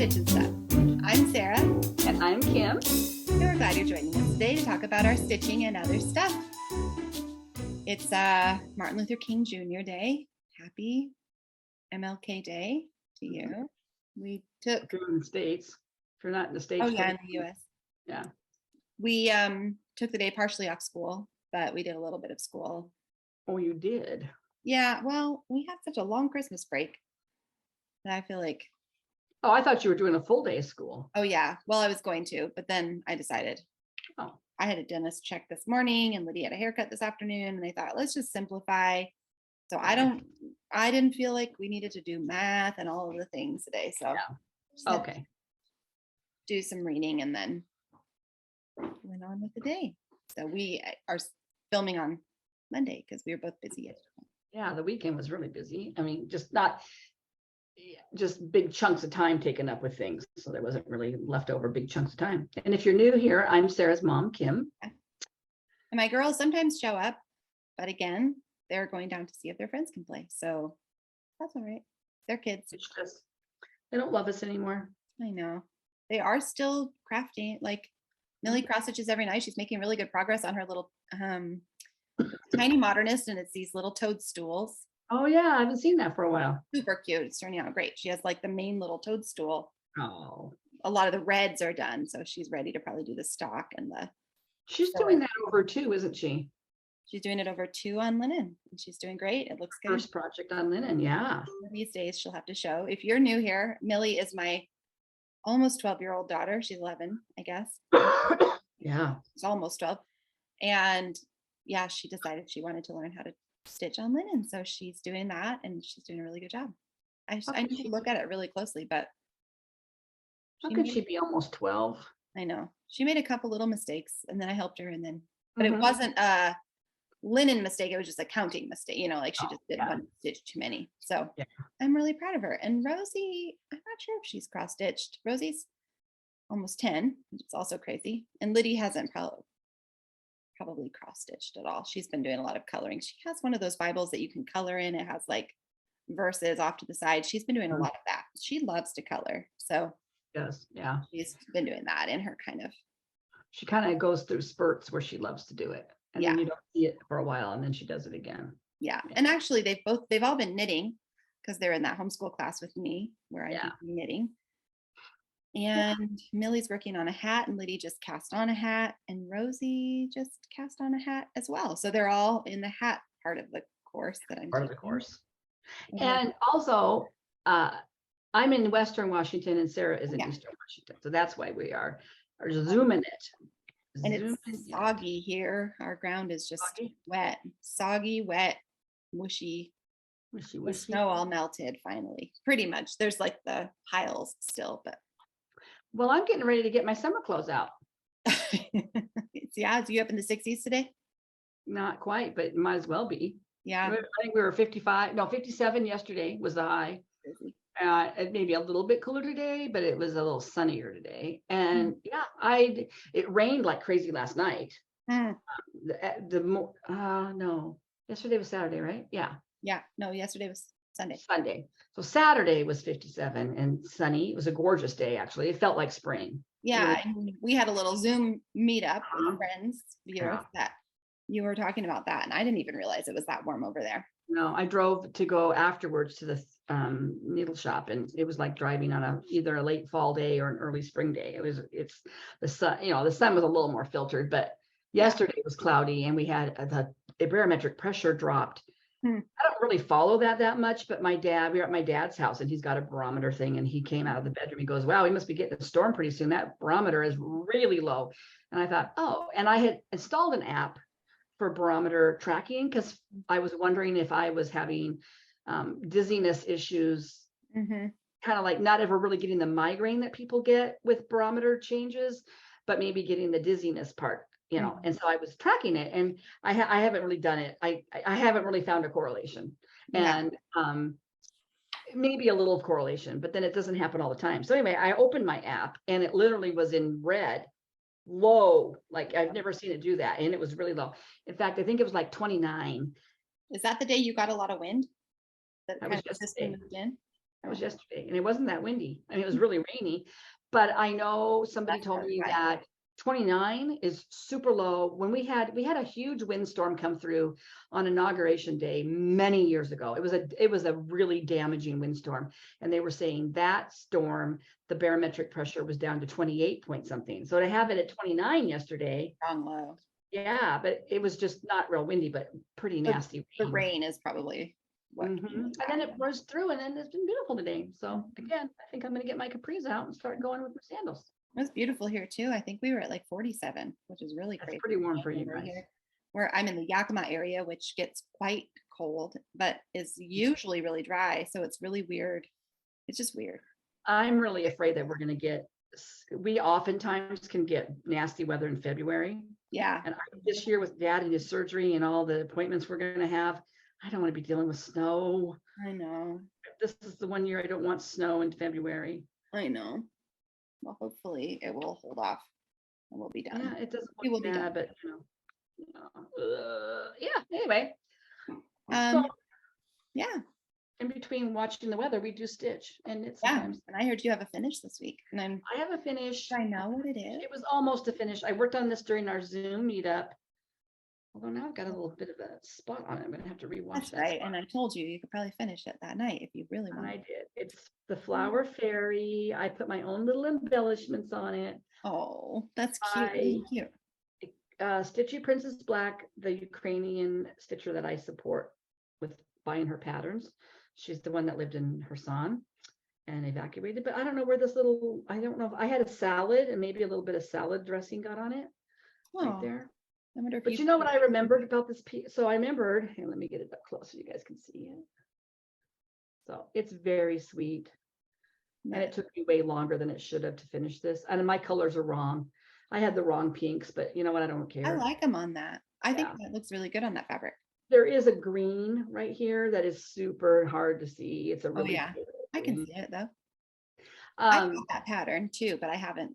Stitch and Stuff. I'm Sarah. And I'm Kim. And we're glad you're joining us today to talk about our stitching and other stuff. It's Martin Luther King Jr. Day. Happy MLK Day to you. We took... If you're in the States. If you're not in the States. Oh, yeah, in the U.S. Yeah. We took the day partially off school, but we did a little bit of school. Oh, you did? Yeah, well, we had such a long Christmas break that I feel like... Oh, I thought you were doing a full day of school. Oh, yeah. Well, I was going to, but then I decided. Oh. I had a dentist check this morning and Lydia had a haircut this afternoon, and I thought, let's just simplify. So I didn't feel like we needed to do math and all of the things today. So yeah. Okay. Do some reading and then went on with the day. So we are filming on Monday because we were both busy yesterday. Yeah, the weekend was really busy. I mean, just big chunks of time taken up with things. So there wasn't really leftover big chunks of time. And if you're new here, I'm Sarah's mom, Kim. And my girls sometimes show up, but again, they're going down to see if their friends can play. So that's all right. They're kids. It's just, they don't love us anymore. I know. They are still crafting. Like Millie cross stitches every night. She's making really good progress on her little tiny modernist, and it's these little toadstools. Oh yeah, I haven't seen that for a while. Super cute. It's turning out great. She has like the main little toadstool. Oh. A lot of the reds are done, so she's ready to probably do the stock and the... She's doing that over too, isn't she? She's doing it over 2 on linen, and she's doing great. It looks good. First project on linen, yeah. These days she'll have to show. If you're new here, Millie is my almost 12-year-old daughter. She's 11, I guess. Yeah. It's almost 12. And yeah, she decided she wanted to learn how to stitch on linen. So she's doing that, and she's doing a really good job. I need to look at it really closely, but how could she be almost 12? I know. She made a couple little mistakes, and then I helped her, and then, but it wasn't a linen mistake. It was just a counting mistake, like she just did one stitch too many. So I'm really proud of her. And Rosie, I'm not sure if she's cross stitched. Rosie's almost 10, which is also crazy. And Liddy hasn't probably cross stitched at all. She's been doing a lot of coloring. She has one of those Bibles that you can color in. It has like verses off to the side. She's been doing a lot of that. She loves to color. So yes, yeah. She's been doing that in her she kind of goes through spurts where she loves to do it. And then you don't see it for a while, and then she does it again. Yeah. And actually they've all been knitting because they're in that homeschool class with me where I do knitting. And Millie's working on a hat, and Liddy just cast on a hat, and Rosie just cast on a hat as well. So they're all in the hat part of the course that I'm part of the course. And also, I'm in Western Washington, and Sarah is in Eastern Washington, so that's why we are zooming it. And it's soggy here. Our ground is just wet, soggy, wet, mushy. The snow all melted finally. Pretty much. There's like the piles still, but. Well, I'm getting ready to get my summer clothes out. Yeah, is you up in the 60s today? Not quite, but it might as well be. Yeah. I think we were 57 yesterday was the high. Maybe a little bit cooler today, but it was a little sunnier today. And it rained like crazy last night. No, yesterday was Saturday, right? Yeah. No, yesterday was Sunday. So Saturday was 57 and sunny. It was a gorgeous day, actually. It felt like spring. Yeah, and we had a little Zoom meetup with friends, that you were talking about that, and I didn't even realize it was that warm over there. No, I drove to go afterwards to the needle shop, and it was like driving on either a late fall day or an early spring day. It's the sun, the sun was a little more filtered, but yesterday was cloudy, and we had the barometric pressure dropped. I don't really follow that much, but we were at my dad's house, and he's got a barometer thing, and he came out of the bedroom. He goes, wow, we must be getting a storm pretty soon. That barometer is really low. And I thought, and I had installed an app for barometer tracking because I was wondering if I was having dizziness issues, kind of like not ever really getting the migraine that people get with barometer changes, but maybe getting the dizziness part. And so I was tracking it, and I haven't really done it. I haven't really found a correlation, and maybe a little correlation, but then it doesn't happen all the time. So anyway, I opened my app, and it literally was in red, low. Like I've never seen it do that, and it was really low. In fact, I think it was like 29. Is that the day you got a lot of wind? That was just the day. That was yesterday, and it wasn't that windy. I mean, it was really rainy, but I know somebody That's told me right. that 29 is super low. When we had a huge windstorm come through on inauguration day many years ago. It was a really damaging windstorm, and they were saying that storm, the barometric pressure was down to 28 point something. So to have it at 29 yesterday, Strong low. yeah, but it was just not real windy, but pretty nasty The rain. rain is probably what. And then it rose through, and then it's been beautiful today. So again, I think I'm going to get my capris out and start going with my sandals. It was beautiful here too. I think we were at like 47, which is really That's crazy. pretty warm for you guys. Here, where I'm in the Yakima area, which gets quite cold, but is usually really dry. So it's really weird. It's just weird. I'm really afraid that we oftentimes can get nasty weather in February. Yeah. And this year with Dad and his surgery and all the appointments we're going to have, I don't want to be dealing with snow. I know. This is the one year I don't want snow in February. I know. Well, hopefully it will hold off and we'll be done. Yeah, it doesn't We will look be bad, done. but yeah, anyway. Yeah. In between watching the weather, we do stitch, and it's sometimes. And I heard you have a finish this week, and I have a finish. I know what it is. It was almost a finish. I worked on this during our Zoom meetup. Although now I've got a little bit of a spot on it. I'm going to have to rewatch That's that. Right. And I told you could probably finish it that night if you really want. I did. It's the flower fairy. I put my own little embellishments on it. Oh, that's cute. Really cute. Stitchy Princess Black, the Ukrainian stitcher that I support with buying her patterns. She's the one that lived in Kherson and evacuated. But I don't know where I don't know if I had a salad and maybe a little bit of salad dressing got on it right there. I wonder if but you know what I remembered about this piece? So I remembered, hey, let me get it up close so you guys can see it. So it's very sweet. And it took me way longer than it should have to finish this. And my colors are wrong. I had the wrong pinks, but you know what? I don't care. I like them on that. I think that looks really good on that fabric. There is a green right here that is super hard to see. It's a really I can see it though. I got that pattern too, but I haven't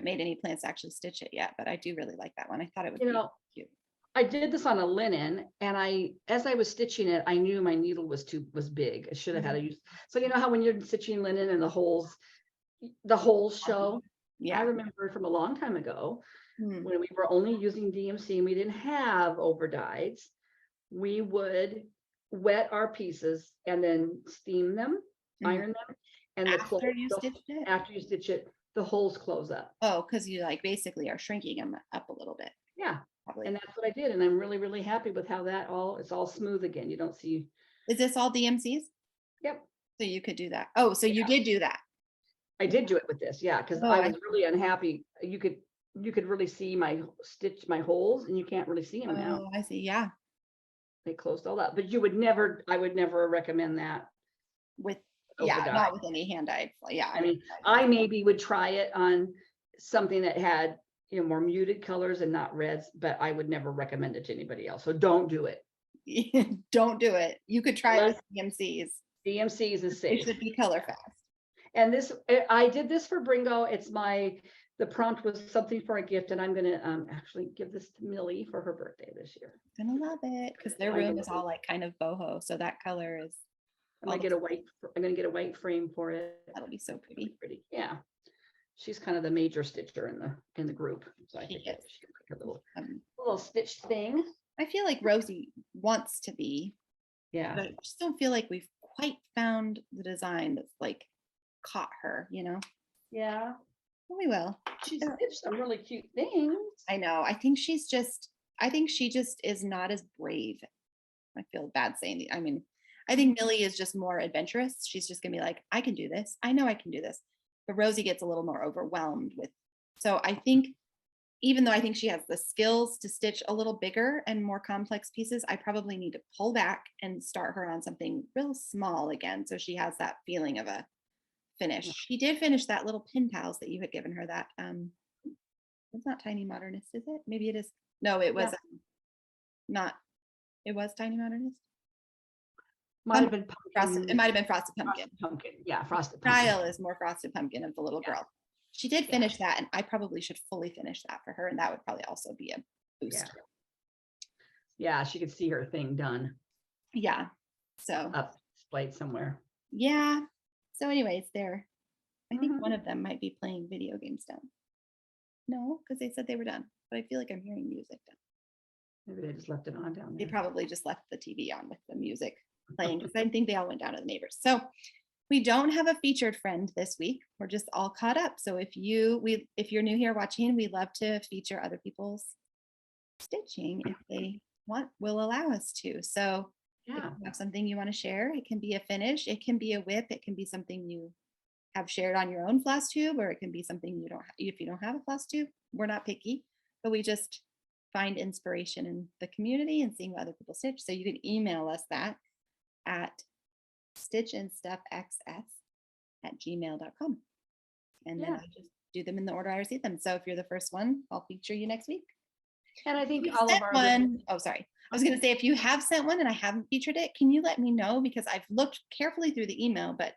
made any plans to actually stitch it yet, but I do really like that one. I thought it would be cute. I did this on a linen, and as I was stitching it, I knew my needle was big. I should have had to use. So you know how when you're stitching linen and the holes show? Yeah. I remember from a long time ago when we were only using DMC and we didn't have overdyes, we would wet our pieces and then steam them, iron them, and after you stitch it, the holes close up. Oh, because you basically are shrinking them up a little bit. Yeah. Probably. And that's what I did. And I'm really, really happy with how it's all smooth again. You don't see. Is this all DMCs? Yep. So you could do that. Oh, so you did do that. I did do it with this. Yeah. Cause I was really unhappy. You could really see my holes, and you can't really see them now. Oh, I see. Yeah. They closed all up, but I would never recommend that not with any hand dyed. Yeah. I mean, I maybe would try it on something that had, more muted colors and not reds, but I would never recommend it to anybody else. So don't do it. Don't do it. You could try it with DMCs. DMCs is safe. It should be color fast. And I did this for Bringo. The prompt was something for a gift, and I'm going to actually give this to Millie for her birthday this year. I'm going to love it because their room is all kind of boho. So that color is. I'm going to get a white frame for it. That'll be so pretty. Yeah. She's kind of the major stitcher in the group. So I think she can make a little stitch thing. I feel like Rosie wants to be. Yeah. But I just don't feel like we've quite found the design that's caught her, Yeah. Well, we will. She's stitched some really cute things. I know. I think she just is not as brave. I feel bad saying I mean, I think Millie is just more adventurous. She's just gonna be like, I can do this. I know I can do this. But Rosie gets a little more overwhelmed with. So I think, even though I think she has the skills to stitch a little bigger and more complex pieces, I probably need to pull back and start her on something real small again. So she has that feeling of a finish. She did finish that little pin pals that you had given her that. It's not Tiny Modernist, is it? Maybe it is. No, it was not. It was Tiny Modernist. Might have been Frosted. It might have been Frosted Pumpkin. Yeah, Frosted Pumpkin. Kyle is more Frosted Pumpkin of the little girl. She did finish that, and I probably should fully finish that for her, and that would probably also be a boost. Yeah, she could see her thing done. Yeah. So up displayed somewhere. Yeah. So anyways, I think one of them might be playing video games down. No, because they said they were done, but I feel like I'm hearing music down. Maybe they just left it on down They there. probably just left the TV on with the music playing because I think they all went down to the neighbors. So we don't have a featured friend this week. We're just all caught up. So if you're new here watching, we love to feature other people's stitching if they will allow us to. So if Yeah. you have something you want to share, it can be a finish, it can be a whip, it can be something you have shared on your own Flosstube, or it can be something you don't if you don't have a Flosstube. We're not picky, but we just find inspiration in the community and seeing what other people stitch. So you can email us that at stitchandstuffxs@gmail.com. And then I just do them in the order I receive them. So if you're the first one, I'll feature you next week. And I think You all of sent our one. Oh, sorry. I was going to say, if you have sent one and I haven't featured it, can you let me know? Because I've looked carefully through the email, but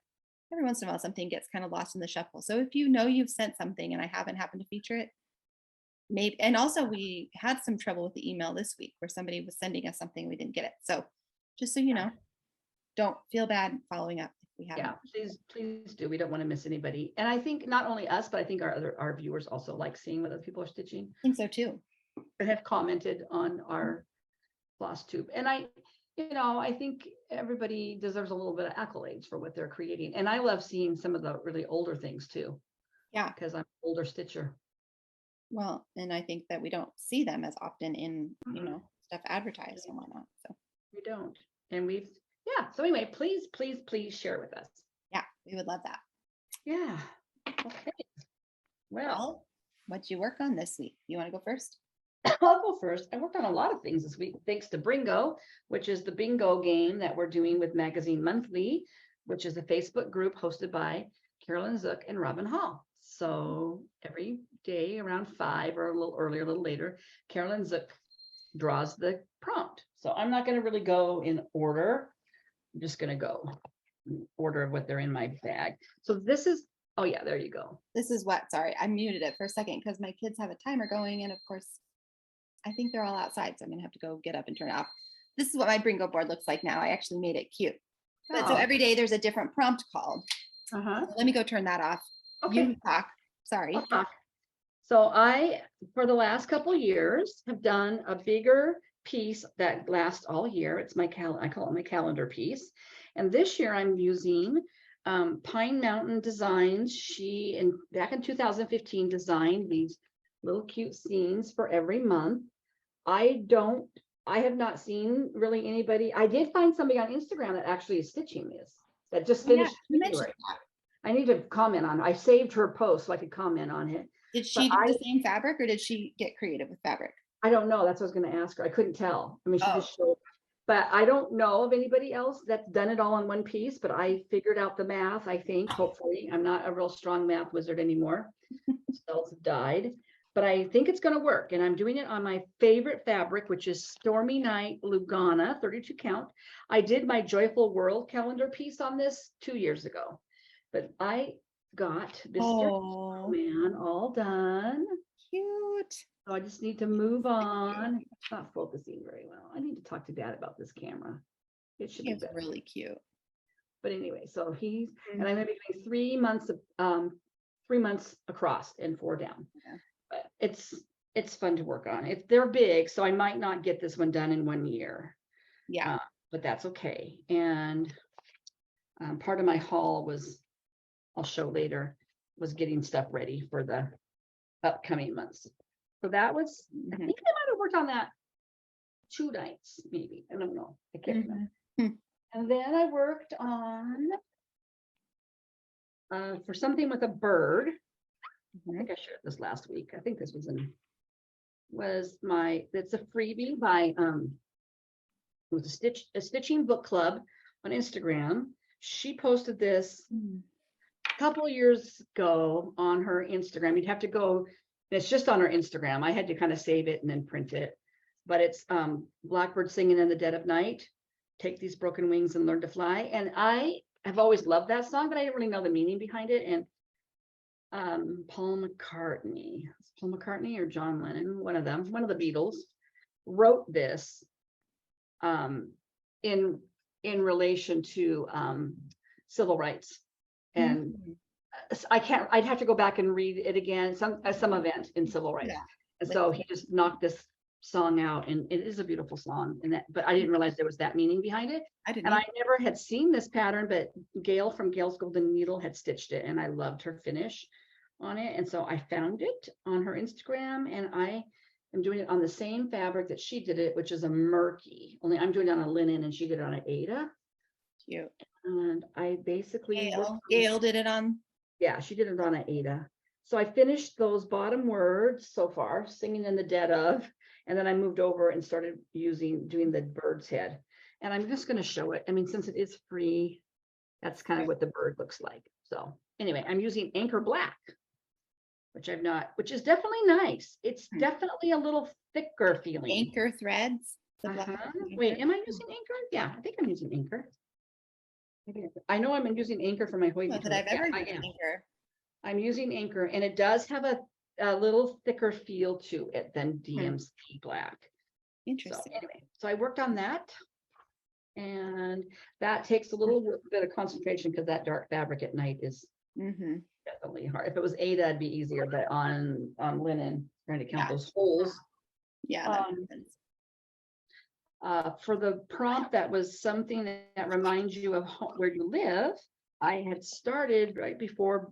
every once in a while something gets kind of lost in the shuffle. So if you know you've sent something and I haven't happened to feature it, maybe. And also we had some trouble with the email this week where somebody was sending us something, we didn't get it. So just so you know, don't feel bad following up if we haven't. Yeah, please do. We don't want to miss anybody. And I think not only us, but I think our viewers also like seeing what other people are stitching. I think so too. And have commented on our Flosstube. And I think everybody deserves a little bit of accolades for what they're creating. And I love seeing some of the really older things too. Yeah. Because I'm an older stitcher. Well, and I think that we don't see them as often in, stuff advertised and whatnot. So we don't. And so anyway, please share with us. Yeah, we would love that. Yeah. Okay. Well, what'd you work on this week? You want to go first? I'll go first. I worked on a lot of things this week, thanks to Bringo, which is the bingo game that we're doing with Magazine Monthly, which is a Facebook group hosted by Carolyn Zook and Robin Hall. So every day around 5 or a little earlier, a little later, Carolyn Zook draws the prompt. So I'm not going to really go in order. I'm just going to go in order of what they're in my bag. So this is, oh yeah, there you go. This is what, sorry, I muted it for a second because my kids have a timer going. And of course, I think they're all outside. So I'm going to have to go get up and turn it off. This is what my Bringo board looks like now. I actually made it cute. But so every day there's a different prompt called. So let me go turn that off. Okay. You talk. Sorry. I'll talk. So I, for the last couple of years, have done a bigger piece that lasts all year. It's my I call it my calendar piece. And this year I'm using Pine Mountain Designs. Back in 2015 designed these little cute scenes for every month. I have not seen really anybody. I did find somebody on Instagram that actually is stitching this, that just finished. I need to comment on it. I saved her post so I could comment on it. Did she do the same fabric or did she get creative with fabric? I don't know. That's what I was going to ask her. I couldn't tell. I mean, she just showed, but I don't know of anybody else that's done it all in one piece, but I figured out the math, I think, hopefully. I'm not a real strong math wizard anymore. Spells have died, but I think it's going to work. And I'm doing it on my favorite fabric, which is Stormy Night Lugana, 32 count. I did my Joyful World calendar piece on this 2 years ago, but I got Mr. Man all done. Cute. So I just need to move on. It's not focusing very well. I need to talk to Dad about this camera. It should be better. Really cute. But anyway, so and I'm going to be doing 3 months of 3 months across and 4 down. Yeah. But it's fun to work on. They're big, so I might not get this one done in 1 year. Yeah. But that's okay. And part of my haul was, I'll show later, was getting stuff ready for the upcoming months. So that was, I think I might have worked on that 2 nights, maybe. I don't know. I can't remember. And then I worked on for something with a bird. I think I shared this last week. I think this was it's a freebie by it was a stitching book club on Instagram. She posted this a couple of years ago on her Instagram. You'd have to go, it's just on her Instagram. I had to kind of save it and then print it. But it's Blackbird Singing in the Dead of Night. Take these broken wings and learn to fly. And I have always loved that song, but I didn't really know the meaning behind it. And Paul McCartney or John Lennon, one of the Beatles, wrote this in relation to civil rights And I'd have to go back and read it again, some event in civil rights. Yeah. And so he just knocked this song out, and it is a beautiful song. But I didn't realize there was that meaning behind it. I didn't. And I never had seen this pattern, but Gail from Gail's Golden Needle had stitched it, and I loved her finish on it. And so I found it on her Instagram, and I am doing it on the same fabric that she did it, which is a murky, only I'm doing it on a linen and she did it on an Aida. Cute. And I basically Gail did it on. Yeah, she did it on an Aida. So I finished those bottom words so far, singing in the dead of, and then I moved over and started doing the bird's head. And I'm just going to show it. I mean, since it is free, that's kind of what the bird looks like. So anyway, I'm using Anchor Black, which is definitely nice. It's definitely a little thicker feeling. Anchor threads. Wait, am I using Anchor? Yeah, I think I'm using Anchor. I know I'm using Anchor for my hoodie. Not that I've ever used Anchor. I'm using Anchor, and it does have a little thicker feel to it than DMC Black. Interesting. So anyway, so I worked on that, and that takes a little bit of concentration because that dark fabric at night is definitely hard. If it was Aida, it'd be easier, but on linen, trying to count those holes. Yeah. That makes sense. For the prompt, that was something that reminds you of where you live. I had started right before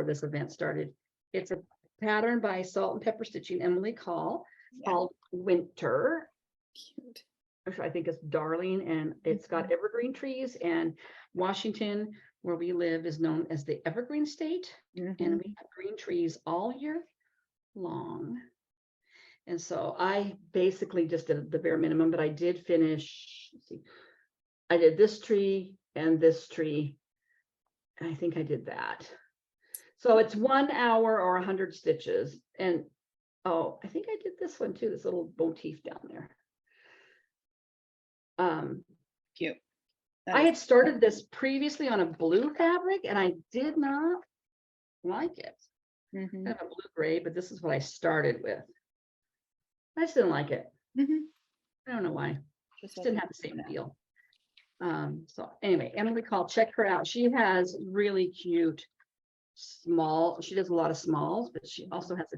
this event started. It's a pattern by Salt and Pepper Stitching, Emily Call, called Winter. Cute. Which I think is darling, and it's got evergreen trees. And Washington, where we live, is known as the Evergreen State, and we have green trees all year long. And so I basically just did the bare minimum, but I did finish, let's see, I did this tree and this tree. And I think I did that. So it's 1 hour or 100 stitches. And I think I did this one too, this little motif down there. Cute. I had started this previously on a blue fabric, and I did not like it. Kind of a blue gray, but this is what I started with. I just didn't like it. I don't know why. Just didn't have the same feel. So anyway, Emily Call, check her out. She has really cute small. She does a lot of smalls, but she also has a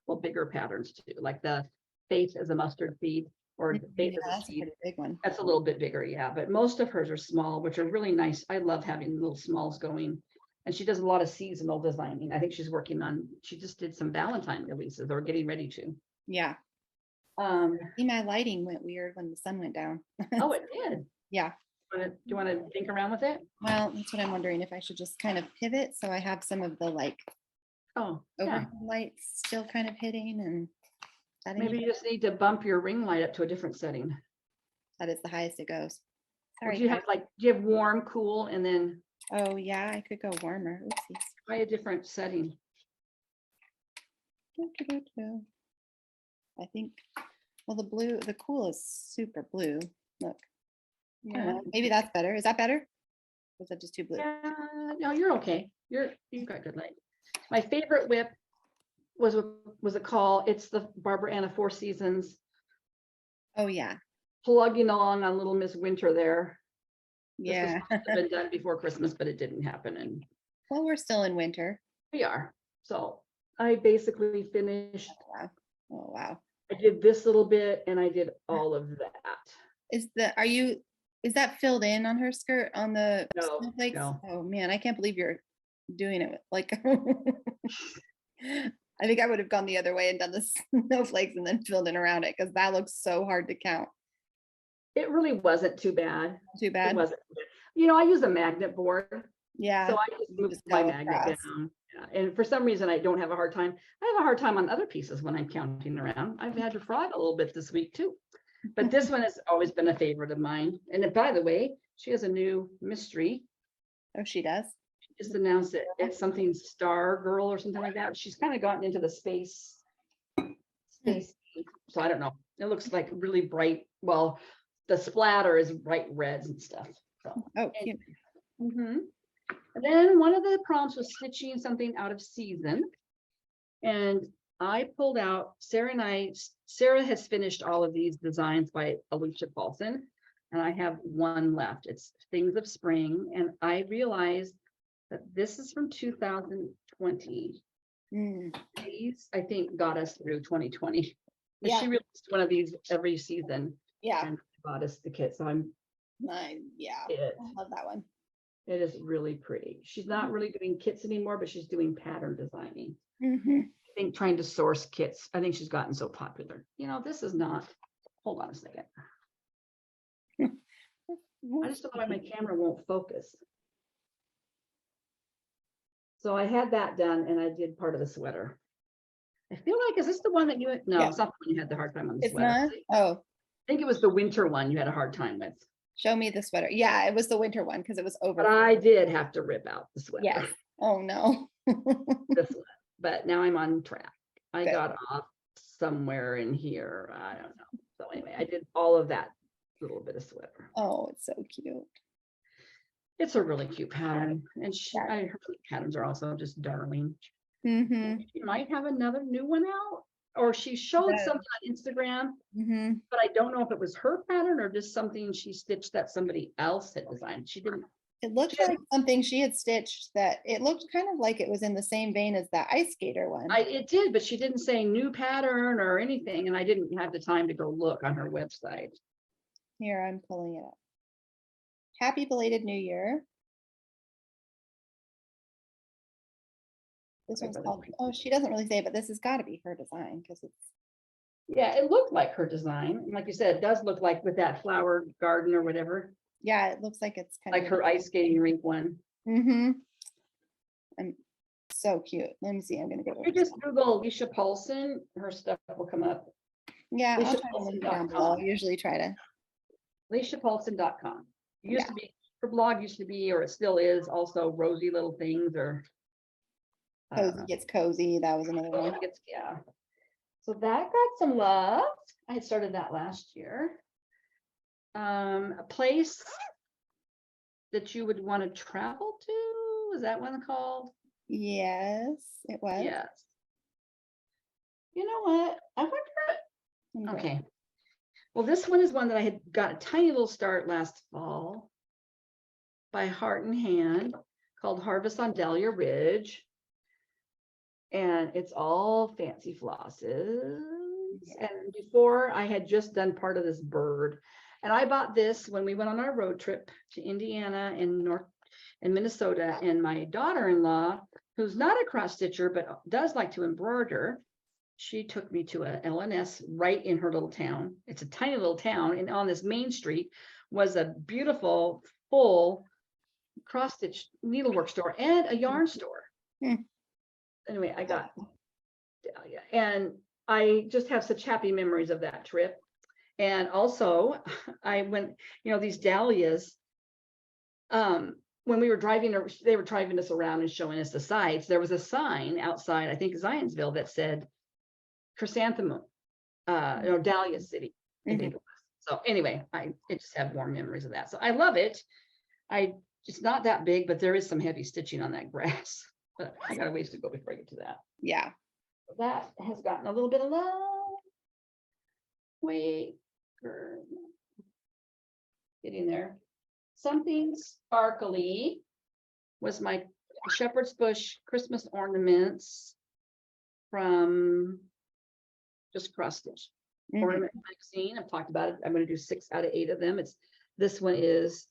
couple bigger patterns too, like the face as a mustard seed, or the face as a seed. That's a big one. That's a little bit bigger, yeah. But most of hers are small, which are really nice. I love having little smalls going. And she does a lot of seasonal designing. I think she's working on. She just did some Valentine releases, or getting ready to. Yeah. My lighting went weird when the sun went down. Oh, it did. Yeah. Do you want to think around with it? Well, that's what I'm wondering, if I should just kind of pivot so I have some of the overhead lights still kind of hitting, and maybe you just need to bump your ring light up to a different setting. That is the highest it goes. Sorry. Do you have warm, cool, and then? Oh yeah, I could go warmer. Oopsies. Try a different setting. I think, well, the cool is super blue. Look. Yeah. Maybe that's better. Is that better? Or is that just too blue? Yeah, no, you're okay. You've got good light. My favorite whip was a call. It's the Barbara Anna Four Seasons. Oh yeah. Plugging along on Little Miss Winter there. Yeah. This was supposed to have been done before Christmas, but it didn't happen. And well, we're still in winter. We are. So I basically finished. Oh wow. I did this little bit, and I did all of that. Is that filled in on her skirt on the snowflakes? No. Oh man, I can't believe you're doing it like I think I would have gone the other way and done the snowflakes and then filled in around it, because that looks so hard to count. It really wasn't too bad. Too bad. It wasn't. I use a magnet board. Yeah. So I just moved my magnet down. Yeah. And for some reason, I don't have a hard time. I have a hard time on other pieces when I'm counting around. I've had to frog a little bit this week too. But this one has always been a favorite of mine. And by the way, she has a new mystery. Oh, she does? She just announced it. It's something Star Girl or something like that. She's kind of gotten into the space. So I don't know. It looks like really bright. Well, the splatter is bright reds and stuff. So. Oh, cute. And then one of the prompts was stitching something out of season. And I pulled out, Sarah has finished all of these designs by Alicia Paulson, and I have one left. It's Things of Spring. And I realized But this is from 2020. Mm. These, I think, got us through 2020. But Yeah. she released one of these every season Yeah. and bought us the kit. So Yeah. it, I love that one. it is really pretty. She's not really doing kits anymore, but she's doing pattern designing. Mm-hmm. I think trying to source kits. I think she's gotten so popular. You know, this is not, hold on a second. I just don't know why my camera won't focus. So I had that done and I did part of the sweater. I feel like, is this the one that you, no, Yeah. it's not the one you had the hard time on the It's sweater. not? Oh, I think it was the winter one you had a hard time with. show me the sweater. Yeah, it was the winter one because it was over. But I did have to rip out the sweater. Yes. Oh no. This one. But now I'm on track. I Good. got off somewhere in here. I don't know. So anyway, I did all of that little bit of sweater. Oh, it's so cute. It's a really cute pattern. And Yeah. her patterns are also just darling. Mm-hmm. She might have another new one out. Or she showed Yeah. something on Instagram, Mm-hmm. but I don't know if it was her pattern or just something she stitched that somebody else had designed. She didn't. It looked like something she had stitched that it looked kind of like it was in the same vein as that ice skater one. It did, but she didn't say new pattern or anything, and I didn't have the time to go look on her website. Here, I'm pulling it up. Happy belated New Year. This one's called, oh, she doesn't really say, but this has got to be her design because it's, Yeah, it looked like her design. And like you said, it does look like with that flower garden or whatever, yeah, it looks like it's kind like of her ice skating rink one. Mm-hmm. And so cute. Let me see. I'm gonna go. If you just Google Alicia Paulson, her stuff will come up. Yeah, I'll try to AliciaPaulson.com. link it down below. I usually try to. AliciaPaulson.com. It used to be, her blog used to be, or it still is, also Rosy Little Things, or Cozy Gets Cozy. That was another one. yeah. So that got some love. I had started that last year. A place that you would want to travel to, is that one called? Yes, it was. Yes. You know what? I wonder. Okay. Well, this one is one that I had got a tiny little start last fall by Heart and Hand called Harvest on Dahlia Ridge. And it's all fancy flosses. Yeah. And before I had just done part of this bird. And I bought this when we went on our road trip to Indiana and Minnesota. And my daughter-in-law, who's not a cross stitcher, but does like to embroider, she took me to a LNS right in her little town. It's a tiny little town. And on this main street was a beautiful, full cross stitch needlework store and a yarn store. Anyway, I got Dahlia, and I just have such happy memories of that trip. And also I went, you know, these dahlias, when we were driving, they were driving us around and showing us the sites. There was a sign outside, I think Zionsville, that said chrysanthemum, Dahlia City, I think it was. So anyway, I just have warm memories of that. So I love it. It's not that big, but there is some heavy stitching on that grass. But I got a ways to go before I get to that. Yeah. That has gotten a little bit of love. Wait, getting there. Something sparkly was my shepherd's bush Christmas ornaments from just cross stitch ornament magazine. I've talked about it. I'm going to do 6 out of 8 of them. This one is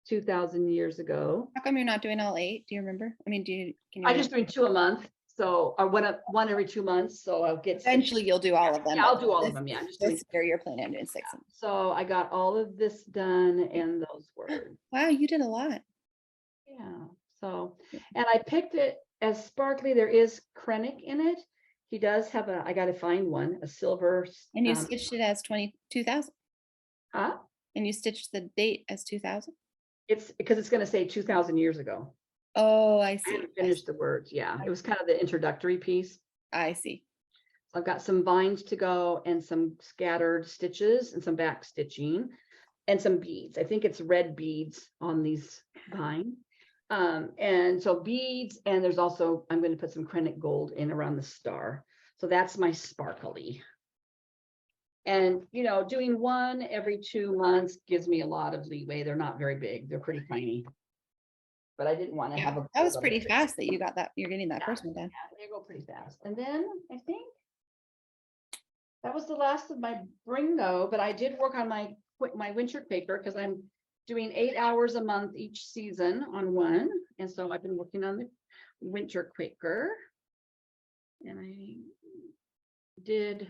2,000 years ago. How come you're not doing all 8? Do you remember? I mean, I'm just doing 2 a month. So I one every 2 months. So I'll get eventually 6. You'll do all of them. Yeah, I'll do all of them. Yeah. Just this year you're planning on doing 6. So I got all of this done and those were. Wow, you did a lot. Yeah. So, and I picked it as sparkly. There is Krennic in it. He does have I got to find one, a silver. And you stitched it as 2000. Huh? And you stitched the date as 2000? It's because it's going to say 2,000 years ago. Oh, I see. I haven't finished the words. Yeah. It was kind of the introductory piece. I see. So I've got some vines to go and some scattered stitches and some back stitching and some beads. I think it's red beads on these vines. And so beads, and there's also, I'm going to put some Krennic gold in around the star. So that's my sparkly. And, you know, doing one every 2 months gives me a lot of leeway. They're not very big. They're pretty tiny. but I didn't want to have a. That was pretty fast that you got that. You're getting that Yeah, first one done. yeah, they go pretty fast. And then I think that was the last of my Bringo, but I did work on my winter Quaker because I'm doing 8 hours a month each season on one. And so I've been working on the winter Quaker. And I did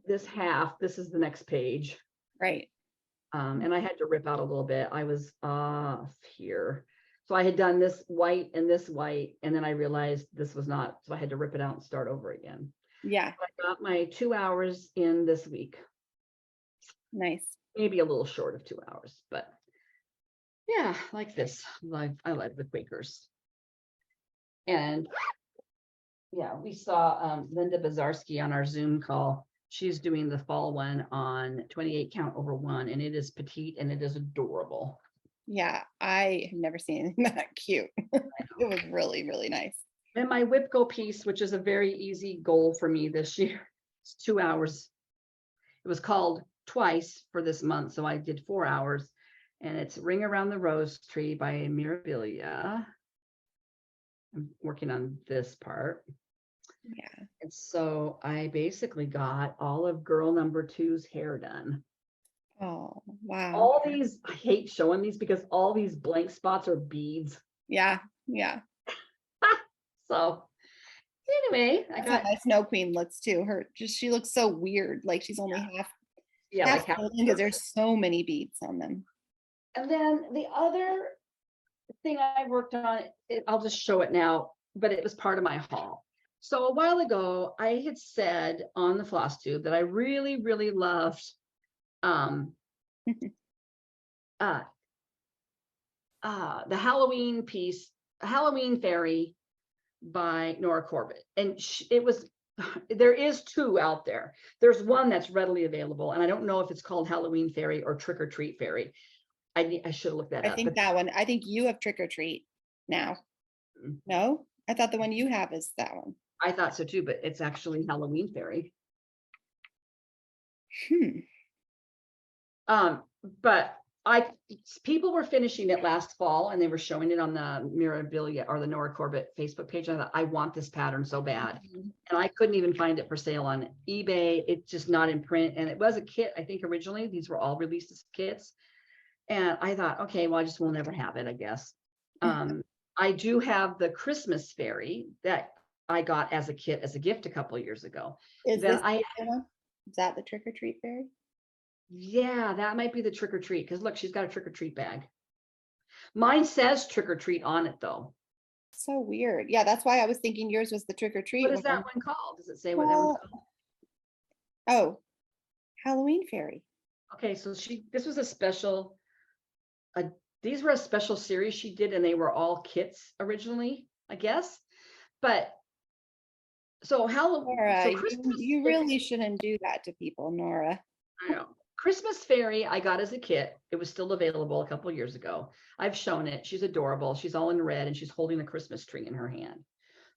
this half. This is the next page. Right. And I had to rip out a little bit. I was off here. So I had done this white, and then I realized this was not, so I had to rip it out and start over again. Yeah. So I got my 2 hours in this week. Nice. Maybe a little short of 2 hours, but yeah, like this. I like the Quakers. And yeah, we saw Linda Bazarski on our Zoom call. She's doing the fall one on 28 count over 1, and it is petite and it is adorable. Yeah, I have never seen anything that cute. It was really, really nice. And my WIPCO piece, which is a very easy goal for me this year, it's 2 hours. It was called twice for this month, so I did 4 hours, and it's Ring Around the Rose Tree by Mirabilia. I'm working on this part. Yeah. And so I basically got all of girl number 2's hair done. Oh, wow. All these, I hate showing these because all these blank spots are beads. Yeah, yeah. So anyway, I got my Snow Queen looks too. She looks so weird. Like she's only half golden because there's so many beads on them. And then the other thing I worked on, I'll just show it now, but it was part of my haul. So a while ago, I had said on the Flosstube that I really, really loved the Halloween piece, Halloween Fairy by Nora Corbett. And there is 2 out there. There's one that's readily available, and I don't know if it's called Halloween Fairy or Trick or Treat Fairy. I should look that up. I think that one. I think you have Trick or Treat now. No, I thought the one you have is that one. I thought so too, but it's actually Halloween Fairy. But people were finishing it last fall, and they were showing it on the Mirabilia or the Nora Corbett Facebook page. And I thought, I want this pattern so bad. And I couldn't even find it for sale on eBay. It's just not in print. And it was a kit, I think originally. These were all released as kits. And I thought, okay, well, I just will never have it, I guess. I do have the Christmas Fairy that I got as a kit, as a gift a couple of years ago. Is this the one? Is that the Trick or Treat Fairy? Yeah, that might be the Trick or Treat, because look, she's got a Trick or Treat bag. Mine says Trick or Treat on it though. So weird. Yeah, that's why I was thinking yours was the Trick or Treat. What is that one called? Does it say what that one's called? Oh, Halloween Fairy. Okay, so this was a special, these were a special series she did, and they were all kits originally, I guess. But so Halloween, Nora, you really shouldn't do that to people, Nora. I know. Christmas Fairy I got as a kit. It was still available a couple of years ago. I've shown it. She's adorable. She's all in red, and she's holding a Christmas tree in her hand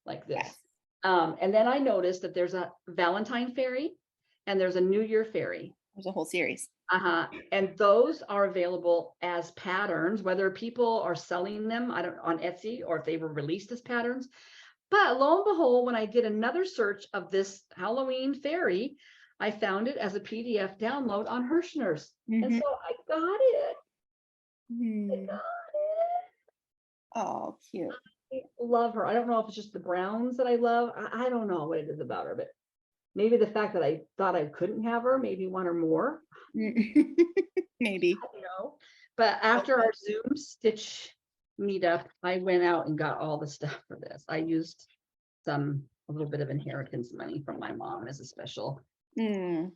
like this. Yes. And then I noticed that there's a Valentine Fairy and there's a New Year Fairy. There's a whole series. And those are available as patterns, whether people are selling them, I don't on Etsy, or if they were released as patterns. But lo and behold, when I did another search of this Halloween Fairy, I found it as a PDF download on Hirschner's. And so I got it. I got it. Oh, cute. I love her. I don't know if it's just the browns that I love. I don't know what it is about her, but maybe the fact that I thought I couldn't have her, maybe one or more. Maybe. I don't know. But after our Zoom stitch meetup, I went out and got all the stuff for this. I used a little bit of inheritance money from my mom as a special thing.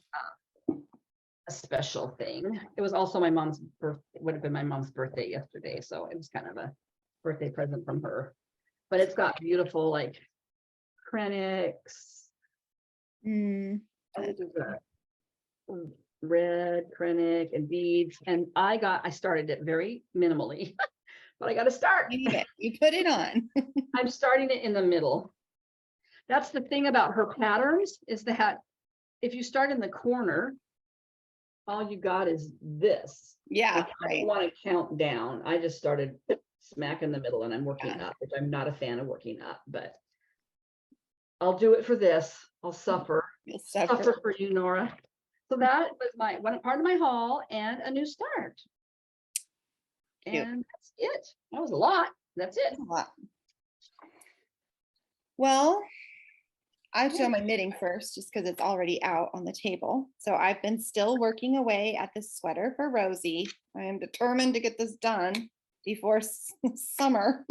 It was also my mom's birthday. It would have been my mom's birthday yesterday, so it was kind of a birthday present from her. But it's got beautiful like Krennics. Red Krennic and beads, and I started it very minimally, but I got to start. You put it on. I'm starting it in the middle. That's the thing about her patterns, is that if you start in the corner, all you got is this. Yeah, I right. don't want to count down. I just started smack in the middle and I'm working Yeah. up, which I'm not a fan of working up, but I'll do it for this. I'll suffer. You'll Suffer for you, Nora. So that was my one part of my haul and a new start. Cute. And that's it. That was a lot. That's it. A lot. Well, I'll show my knitting first just because it's already out on the table. So I've been still working away at this sweater for Rosie. I am determined to get this done before summer.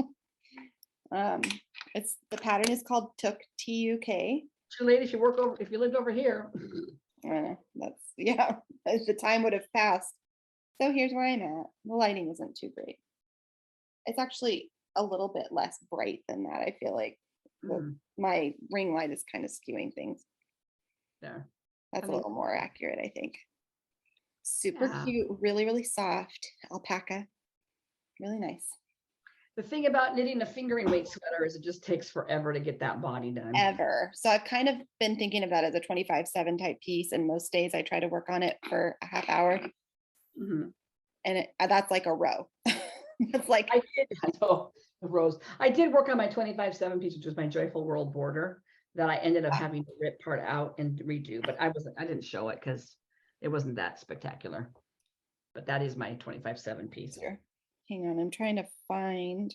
It's the pattern is called Tuk, T-U-K. Too late if you lived over here. I know, that's, yeah, the time would have passed. So here's where I'm at. The lighting isn't too great. It's actually a little bit less bright than that. I feel like my ring light is kind of skewing things. There. That's a little more accurate, I think. Super cute, really, really soft alpaca. Really nice. The thing about knitting a fingering weight sweater is it just takes forever to get that body done. Ever. So I've kind of been thinking of that as a 25/7 type piece, and most days I try to work on it for a half hour. And that's like a row. It's like I know the rows. I did work on my 25/7 piece, which was my Joyful World border that I ended up having to rip part out and redo, but I didn't show it because it wasn't that spectacular. But that is my 25/7 piece. Hang on, I'm trying to find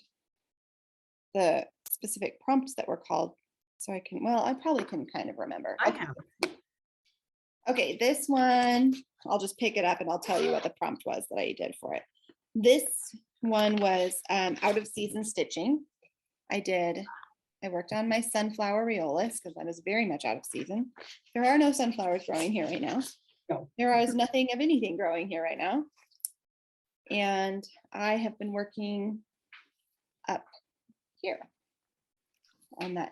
the specific prompts that were called so I can, well, I probably can kind of remember. I have. Okay, this one, I'll just pick it up and I'll tell you what the prompt was that I did for it. This one was out of season stitching. I worked on my sunflower Riolas because that is very much out of season. There are no sunflowers growing here right now. No. There is nothing of anything growing here right now. And I have been working up here on that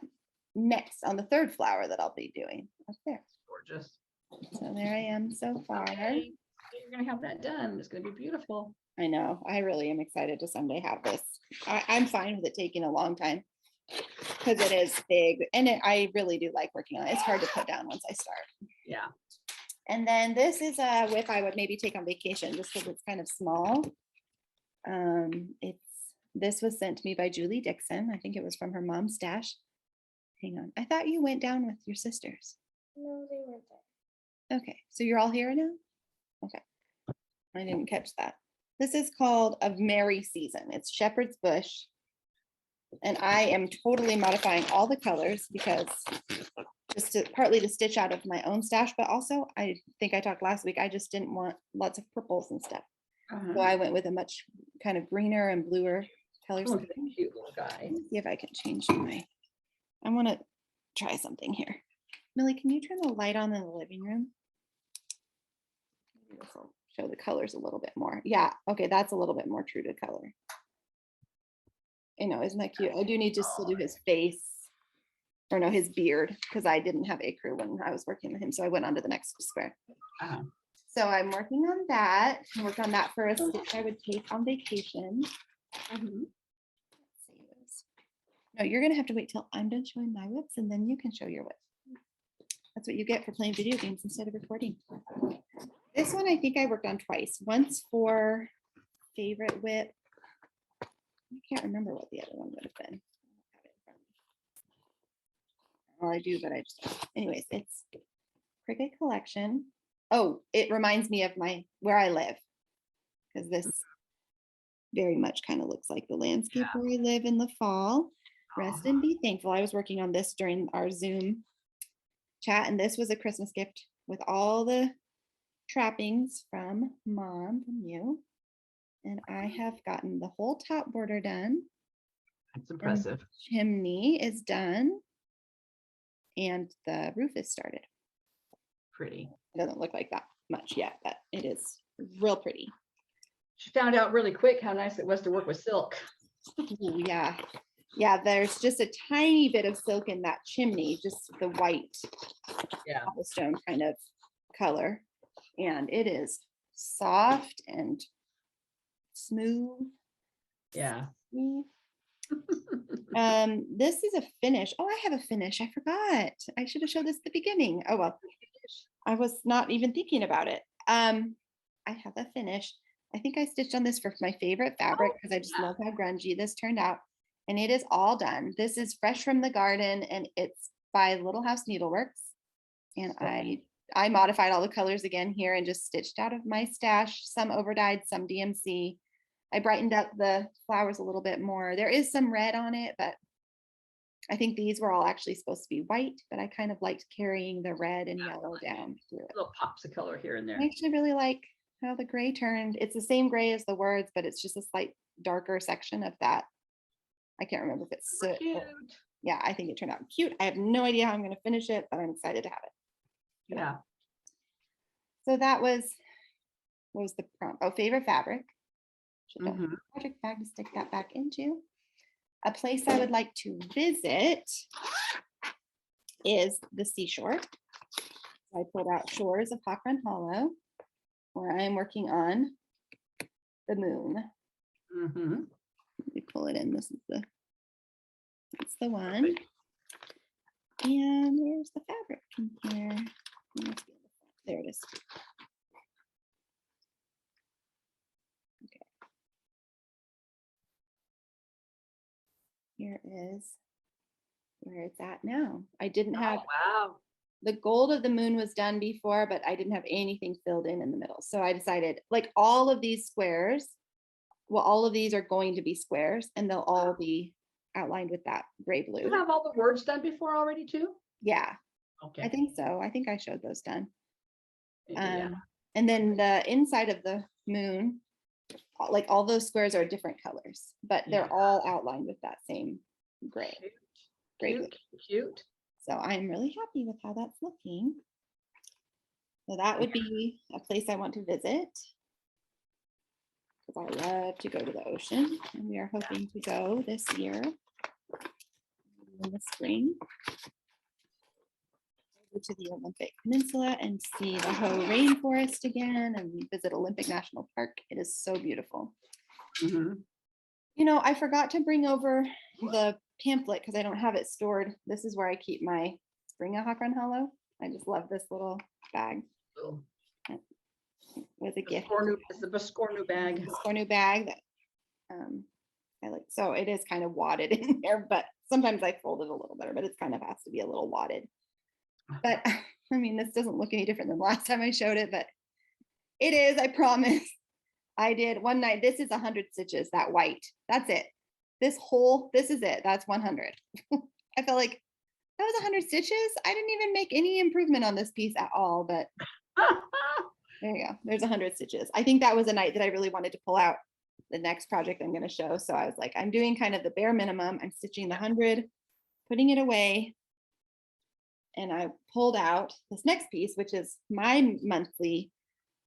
next, on the third flower that I'll be doing up there. Gorgeous. So there I am so far. Okay. You're going to have that done. It's going to be beautiful. I know. I really am excited to someday have this. I'm fine with it taking a long time because it is big and I really do like working on it. It's hard to put down once I start. Yeah. And then this is a whip I would maybe take on vacation just because it's kind of small. This was sent to me by Julie Dixon. I think it was from her mom's stash. Hang on. I thought you went down with your sisters. No, they weren't there. Okay. So you're all here now? Okay. I didn't catch that. This is called A Merry Season. It's Shepherd's Bush. And I am totally modifying all the colors because partly to stitch out of my own stash, but also I think I talked last week, I just didn't want lots of purples and stuff. So I went with a much kind of greener and bluer colors. Oh, cute little guy. Let me see if I can change I want to try something here. Millie, can you turn the light on in the living room? Maybe this will show the colors a little bit more. Yeah, okay, that's a little bit more true to color. I know, isn't that cute? I do need to still do his face, or no, his beard, because I didn't have ecru when I was working with him, so I went on to the next square. So I'm working on that. I worked on that for a stitch I would take on vacation. Let's see this. No, you're gonna have to wait till I'm done showing my whips and then you can show your whip. That's what you get for playing video games instead of recording. This one I think I worked on twice. Once for favorite whip. I can't remember what the other one would have been. Well, I do, but I just, anyways, it's Cricket Collection. Oh, it reminds me of where I live, because this very much kind of looks like the landscape where I live in the fall. Rest and be thankful. I was working on this during our Zoom chat, and this was a Christmas gift with all the trappings from Mom, from you. And I have gotten the whole top border done. That's impressive. Chimney is done. And the roof is started. Pretty. It doesn't look like that much yet, but it is real pretty. She found out really quick how nice it was to work with silk. Ooh, yeah. Yeah, there's just a tiny bit of silk in that chimney, just the white cobblestone kind of color. And it is soft and smooth. Yeah. This is a finish. Oh, I have a finish. I forgot. I should have showed this at the beginning. Oh well, I was not even thinking about it. I have that finished. I think I stitched on this for my favorite fabric because I just love how grungy this turned out. And it is all done. This is fresh from the garden and it's by Little House Needleworks. And I modified all the colors again here and just stitched out of my stash, some overdyed, some DMC. I brightened up the flowers a little bit more. There is some red on it, but I think these were all actually supposed to be white, but I kind of liked carrying the red and yellow down through it. Little pops of color here and there. I actually really like how the gray turned. It's the same gray as the words, but it's just a slight darker section of that. I can't remember if it's soot. Yeah, I think it turned out cute. I have no idea how I'm going to finish it, but I'm excited to have it. Yeah. So that was, what was the prompt? Oh, favorite fabric. Should have a project bag to stick that back into. A place I would like to visit is the seashore. So I pulled out Shores of Hawk Run Hollow, where I'm working on the moon. Let me pull it in. This is that's the one. And where's the fabric in here? There it is. Okay. Here is where it's at now. I didn't have, wow. The gold of the moon was done before, but I didn't have anything filled in the middle. So I decided like all of these squares, well, all of these are going to be squares and they'll all be outlined with that gray blue. You have all the words done before already too? Yeah. Okay. I think so. I think I showed those done. Yeah. And then the inside of the moon, like all those squares are different colors, but they're all outlined with that same gray. Cute. So I'm really happy with how that's looking. So that would be a place I want to visit because I love to go to the ocean, and we are hoping to go this year in the spring. Go to the Olympic Peninsula and see the Hoh Rainforest again and visit Olympic National Park. It is so beautiful. You know, I forgot to bring over the pamphlet because I don't have it stored. This is where I keep my Spring of Hawk Run Hollow. I just love this little bag. It was a gift. It's the Biscornu bag. Biscornu bag that I like. So it is kind of wadded in there, but sometimes I fold it a little better, but it's kind of has to be a little wadded. But I mean, this doesn't look any different than the last time I showed it, but it is, I promise. I did one night. This is 100 stitches, that white. That's it. This is it. That's 100. I felt like that was 100 stitches. I didn't even make any improvement on this piece at all, but there you go. There's 100 stitches. I think that was a night that I really wanted to pull out the next project I'm going to show. So I was like, I'm doing kind of the bare minimum. I'm stitching the 100, putting it away. And I pulled out this next piece, which is my monthly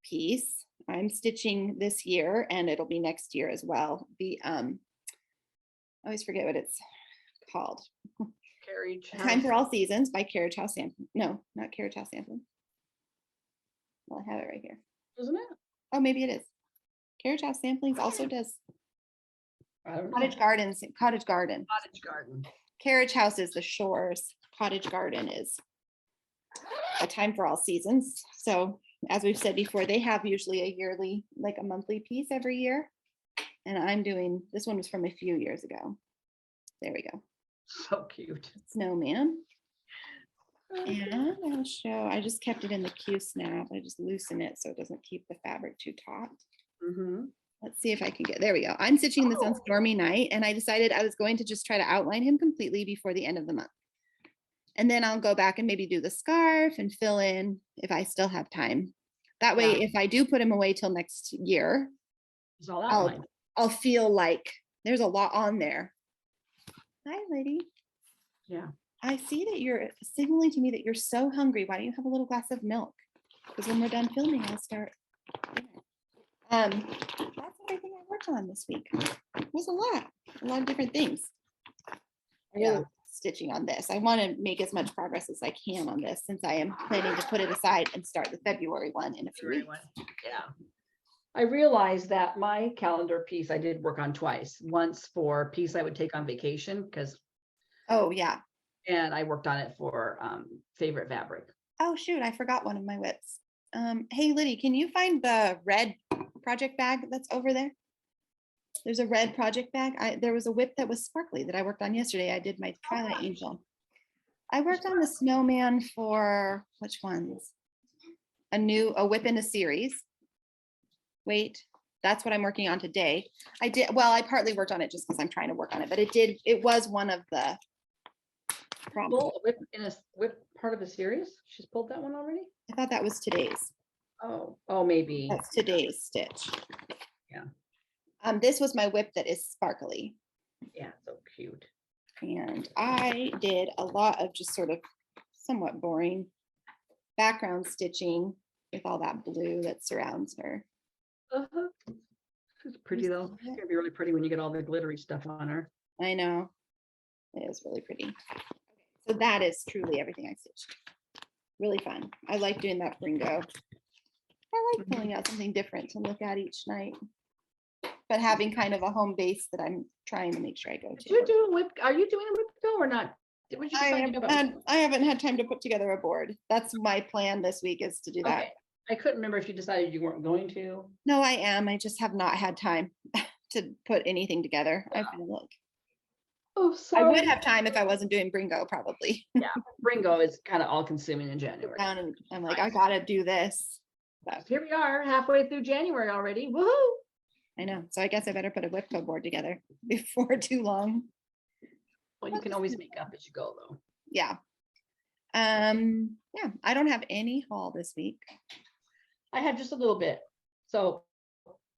piece. I'm stitching this year and it'll be next year as well. The I always forget what it's called. Carriage Time for All Seasons by Carriage House Sampling. No, not Carriage House Sampling. Well, I have it right here. Isn't it? Oh, maybe it is. Carriage House Samplings also does Cottage Garden. Cottage Garden. Cottage Garden. Carriage House is the Shores. Cottage Garden is A Time for All Seasons. So as we've said before, they have usually a yearly, like a monthly piece every year. And I'm doing, this one was from a few years ago. There we go. So cute. Snowman. And I'll show, I just kept it in the Q snap. I just loosen it so it doesn't keep the fabric too taut. Let's see if I can get, there we go. I'm stitching this on Stormy Night and I decided I was going to just try to outline him completely before the end of the month. And then I'll go back and maybe do the scarf and fill in if I still have time. That way, if I do put him away till next year, I'll feel like there's a lot on there. Hi, lady. Yeah. I see that you're signaling to me that you're so hungry. Why don't you have a little glass of milk? Because when we're done filming, I'll start dinner. That's everything I worked on this week. It was a lot of different things. I really stitching on this. I want to make as much progress as I can on this since I am planning to put it aside and start the February one in a few weeks. Yeah. I realized that my calendar piece I did work on twice. Once for a piece I would take on vacation because. Oh yeah. And I worked on it for favorite fabric. Oh shoot, I forgot one of my whips. Hey, Liddy, can you find the red project bag that's over there? There's a red project bag. There was a whip that was sparkly that I worked on yesterday. I did my Twilight Angel. I worked on the snowman for which ones? A whip in a series. Wait, that's what I'm working on today. I partly worked on it just because I'm trying to work on it, but it was one of the problems. Pull a whip part of a series. She's pulled that one already. I thought that was today's. Oh, maybe. That's today's stitch. Yeah. This was my whip that is sparkly. Yeah, so cute. And I did a lot of just sort of somewhat boring background stitching with all that blue that surrounds her. It's pretty though. It's gonna be really pretty when you get all the glittery stuff on her. I know. It is really pretty. So that is truly everything I stitched. Really fun. I like doing that Bringo. I like pulling out something different to look at each night, but having kind of a home base that I'm trying to make sure I go to. Are you doing a whip go or not? What did you decide to do about it? I haven't had time to put together a board. That's my plan this week, is to do that. Okay. I couldn't remember if you decided you weren't going to. No, I am. I just have not had time to put anything together. Yeah. I've been look. Oh, I sorry. would have time if I wasn't doing Bringo, probably. Yeah, Bringo is kind of all consuming in January. Down and I'm like, I gotta do this. But Here we are, halfway through January already. Woohoo! I know. So I guess I better put a Whipco board together before too long. Well, you can always make up as you go, though. Yeah. Yeah, I don't have any haul this week. I had just a little bit. So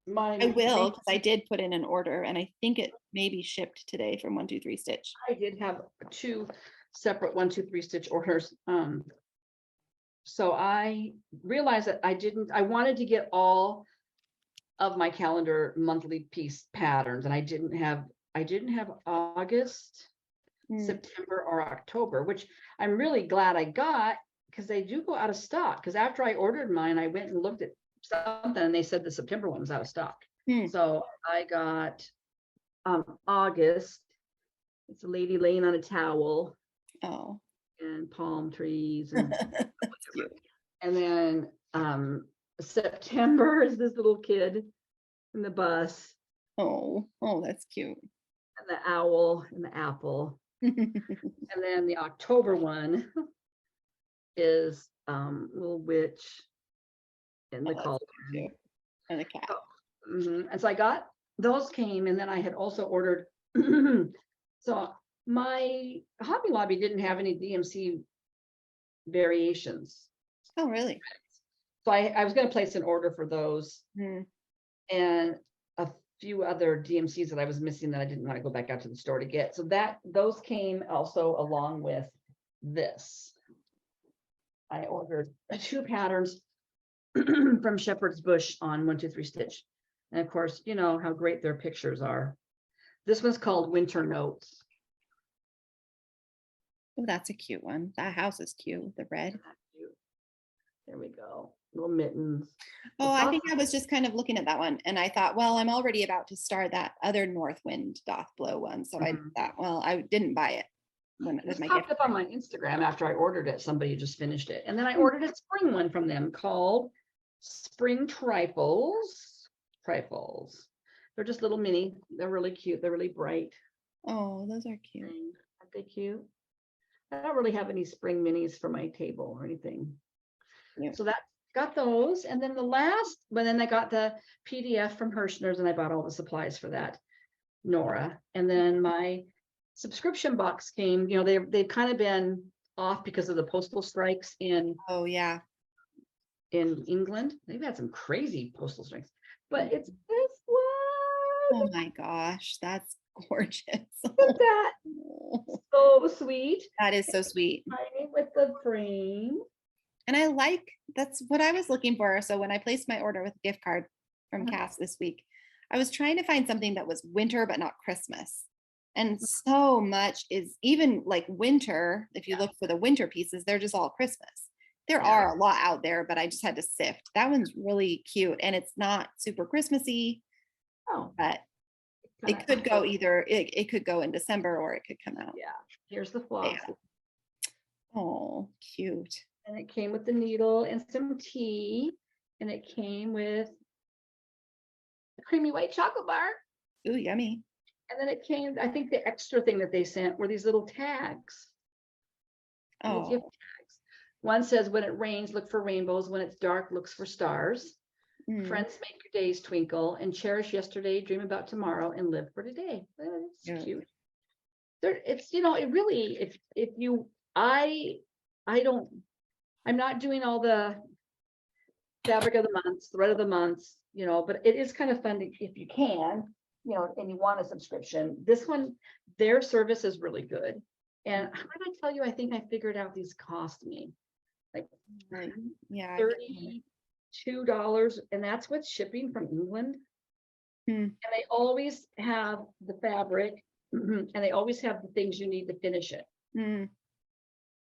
I will, because I did put in an order and I think it may be shipped today from 123 Stitch. I did have 2 separate 123 Stitch orders. So I realized that I wanted to get all of my calendar monthly piece patterns, and I didn't have August, September, or October, which I'm really glad I got, because they do go out of stock. Because after I ordered mine, I went and looked at something and they said the September one was out of stock. So I got August. It's a lady laying on a towel. Oh. And palm trees and and then September is this little kid in the bus. Oh, that's cute. And the owl and the apple. And then the October one is little witch in the cauldron. And the cat. And so I got those came, and then I had also ordered so my Hobby Lobby didn't have any DMC variations. Oh, really? So I was going to place an order for those and a few other DMCs that I was missing that I didn't want to go back out to the store to get. So those came also along with this. I ordered 2 patterns from Shepherd's Bush on 123 Stitch. And of course, you know how great their pictures are. This one's called Winter Notes. Oh, that's a cute one. That house is cute with the red. There we go. Little mittens. Oh, I think I was just kind of looking at that one and I thought, well, I'm already about to start that other North Wind Doth Blow one. So I thought, well, I didn't buy it. When it was my popped up on my Instagram after I ordered it. Somebody just finished it. And then I ordered a spring one from them called Spring Trifles. They're just little mini. They're really cute. They're really bright. Oh, those are cute. Aren't they cute? I don't really have any spring minis for my table or anything. Yeah. So that got those. And then then I got the PDF from Hirschner's and I bought all the supplies for that, Nora. And then my subscription box came, you know, they've kind of been off because of the postal strikes in England. They've had some crazy postal strikes, but it's this one. Oh my gosh, that's gorgeous. Look at that. So sweet. That is so sweet. Tiny with the frame. And that's what I was looking for. So when I placed my order with a gift card from Cass this week, I was trying to find something that was winter, but not Christmas. And so much is even like winter. If you look for the winter pieces, they're just all Christmas. There are a lot out there, but I just had to sift. That one's really cute. And it's not super Christmassy, but it could go either. It could go in December or it could come out. Yeah. Here's the floss. Yeah. Oh, cute. And it came with the needle and some tea. And it came with a creamy white chocolate bar. Ooh, yummy. And then it came, I think the extra thing that they sent were these little tags. Little gift Oh, tags. One says, when it rains, look for rainbows. When it's dark, look for stars. mm, Friends make your days twinkle, and cherish yesterday, dream about tomorrow, and live for today. It's Yeah. cute. There, it's, you know, it really, if you, I don't, I'm not doing all the fabric of the months, thread of the months, you know, but it is kind of fun to, if you can, you know, and you want a subscription. This one, their service is really good. And how did I tell you? I think I figured out these cost me like right. Yeah. I can't remember. $32, and that's with shipping from England. Hmm. And they always have the fabric, and they always have the things you need to finish it. Mm,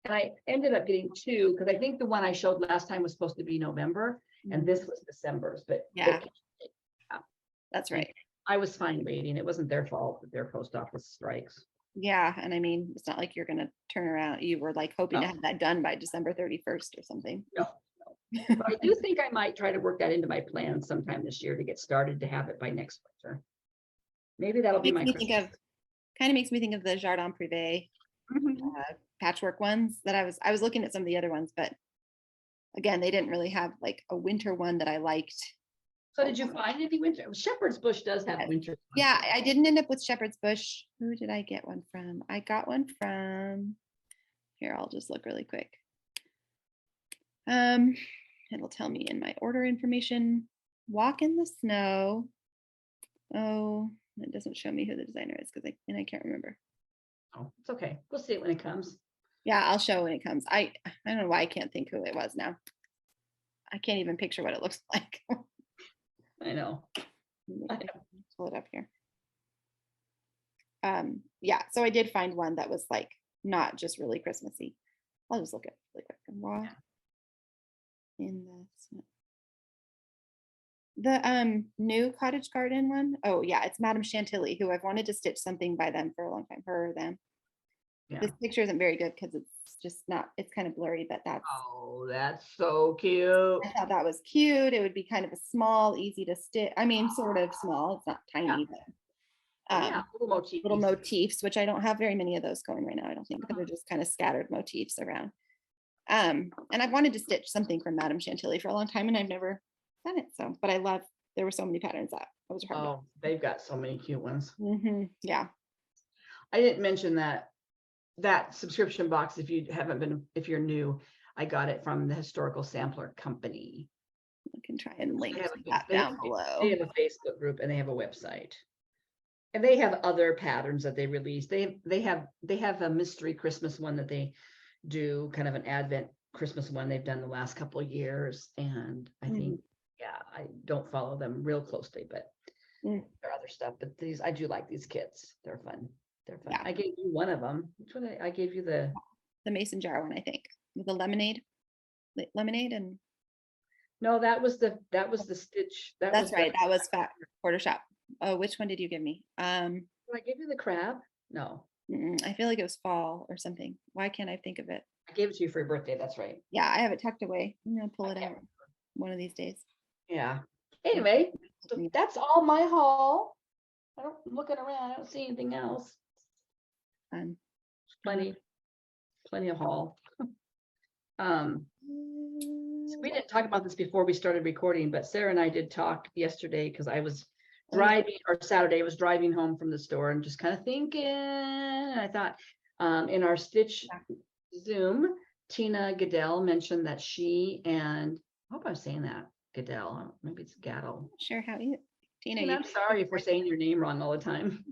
And I ended up getting two because I think the one I showed last time was supposed to be November, and this was December's. But yeah, that's right. I was fine waiting. It wasn't their fault that their post office strikes. Yeah. And I mean, it's not like you're going to turn around. You were like hoping to No. have that done by December 31st or something. No. But I do think I might try to work that into my plan sometime this year to get started to have it by next winter. Maybe that'll be my Christmas. Kind of makes me think of the Jardin Privé patchwork ones that I was looking at some of the other ones, but again, they didn't really have like a winter one that I liked. So did you find any winter? Shepherd's Bush does have Yes. winter. Yeah, I didn't end up with Shepherd's Bush. Who did I get one from? I got one from, here, I'll just look really quick. It'll tell me in my order information, Walk in the Snow. Oh, it doesn't show me who the designer is because I can't remember. Oh, it's okay. We'll see it when it comes. Yeah, I'll show when it comes. I don't know why I can't think who it was now. I can't even picture what it looks like. I know. Pull it up here. Yeah, so I did find one that was like not just really Christmassy. I'll just look at it really quick. Walk in the snow. The new Cottage Garden one. Oh yeah, it's Madame Chantilly, who I've wanted to stitch something by them for a long time. Her or them. Yeah. This picture isn't very good because it's just not, it's kind of blurry, but that's, Oh, that's so cute. I thought that was cute. It would be kind of a small, easy to stitch. I mean, sort of small. It's not tiny, but Yeah, little motifs. little motifs, which I don't have very many of those going right now. I don't think, because they're just kind of scattered motifs around. And I've wanted to stitch something from Madame Chantilly for a long time, and I've never done it. So, but I love, there were so many patterns that was hard. Oh, they've got so many cute ones. Yeah. I didn't mention that subscription box, if you haven't been, if you're new, I got it from the Historical Sampler Company. I can try and link They that down below. They have a Facebook group and they have a website. And they have other patterns that they release. They have a mystery Christmas one that they do, kind of an Advent Christmas one they've done the last couple of years. And I think, yeah, I don't follow them real closely, but there are other stuff. But these, I do like these kits. They're fun. They're fun. Yeah. I gave you one of them. Which one? I gave you the mason jar one, I think, with the lemonade and. No, that was the stitch. That's right. That was Fat Quarter Shop. Oh, which one did you give me? Did I give you the crab? No. I feel like it was fall or something. Why can't I think of it? I gave it to you for your birthday. That's right. Yeah, I have it tucked away. I'm gonna pull it out one of these days. Yeah. Anyway, so that's all my haul. I'm looking around. I don't see anything else. Plenty of haul. So we didn't talk about this before we started recording, but Sarah and I did talk yesterday because I was driving, or Saturday, I was driving home from the store and just kind of thinking, and I thought in our Stitch Zoom, Tina Goodell mentioned that she and, I hope I'm saying that, Goodell, maybe it's Gaddle. Sure, how you, Tina? I'm sorry if we're saying your name wrong all the time.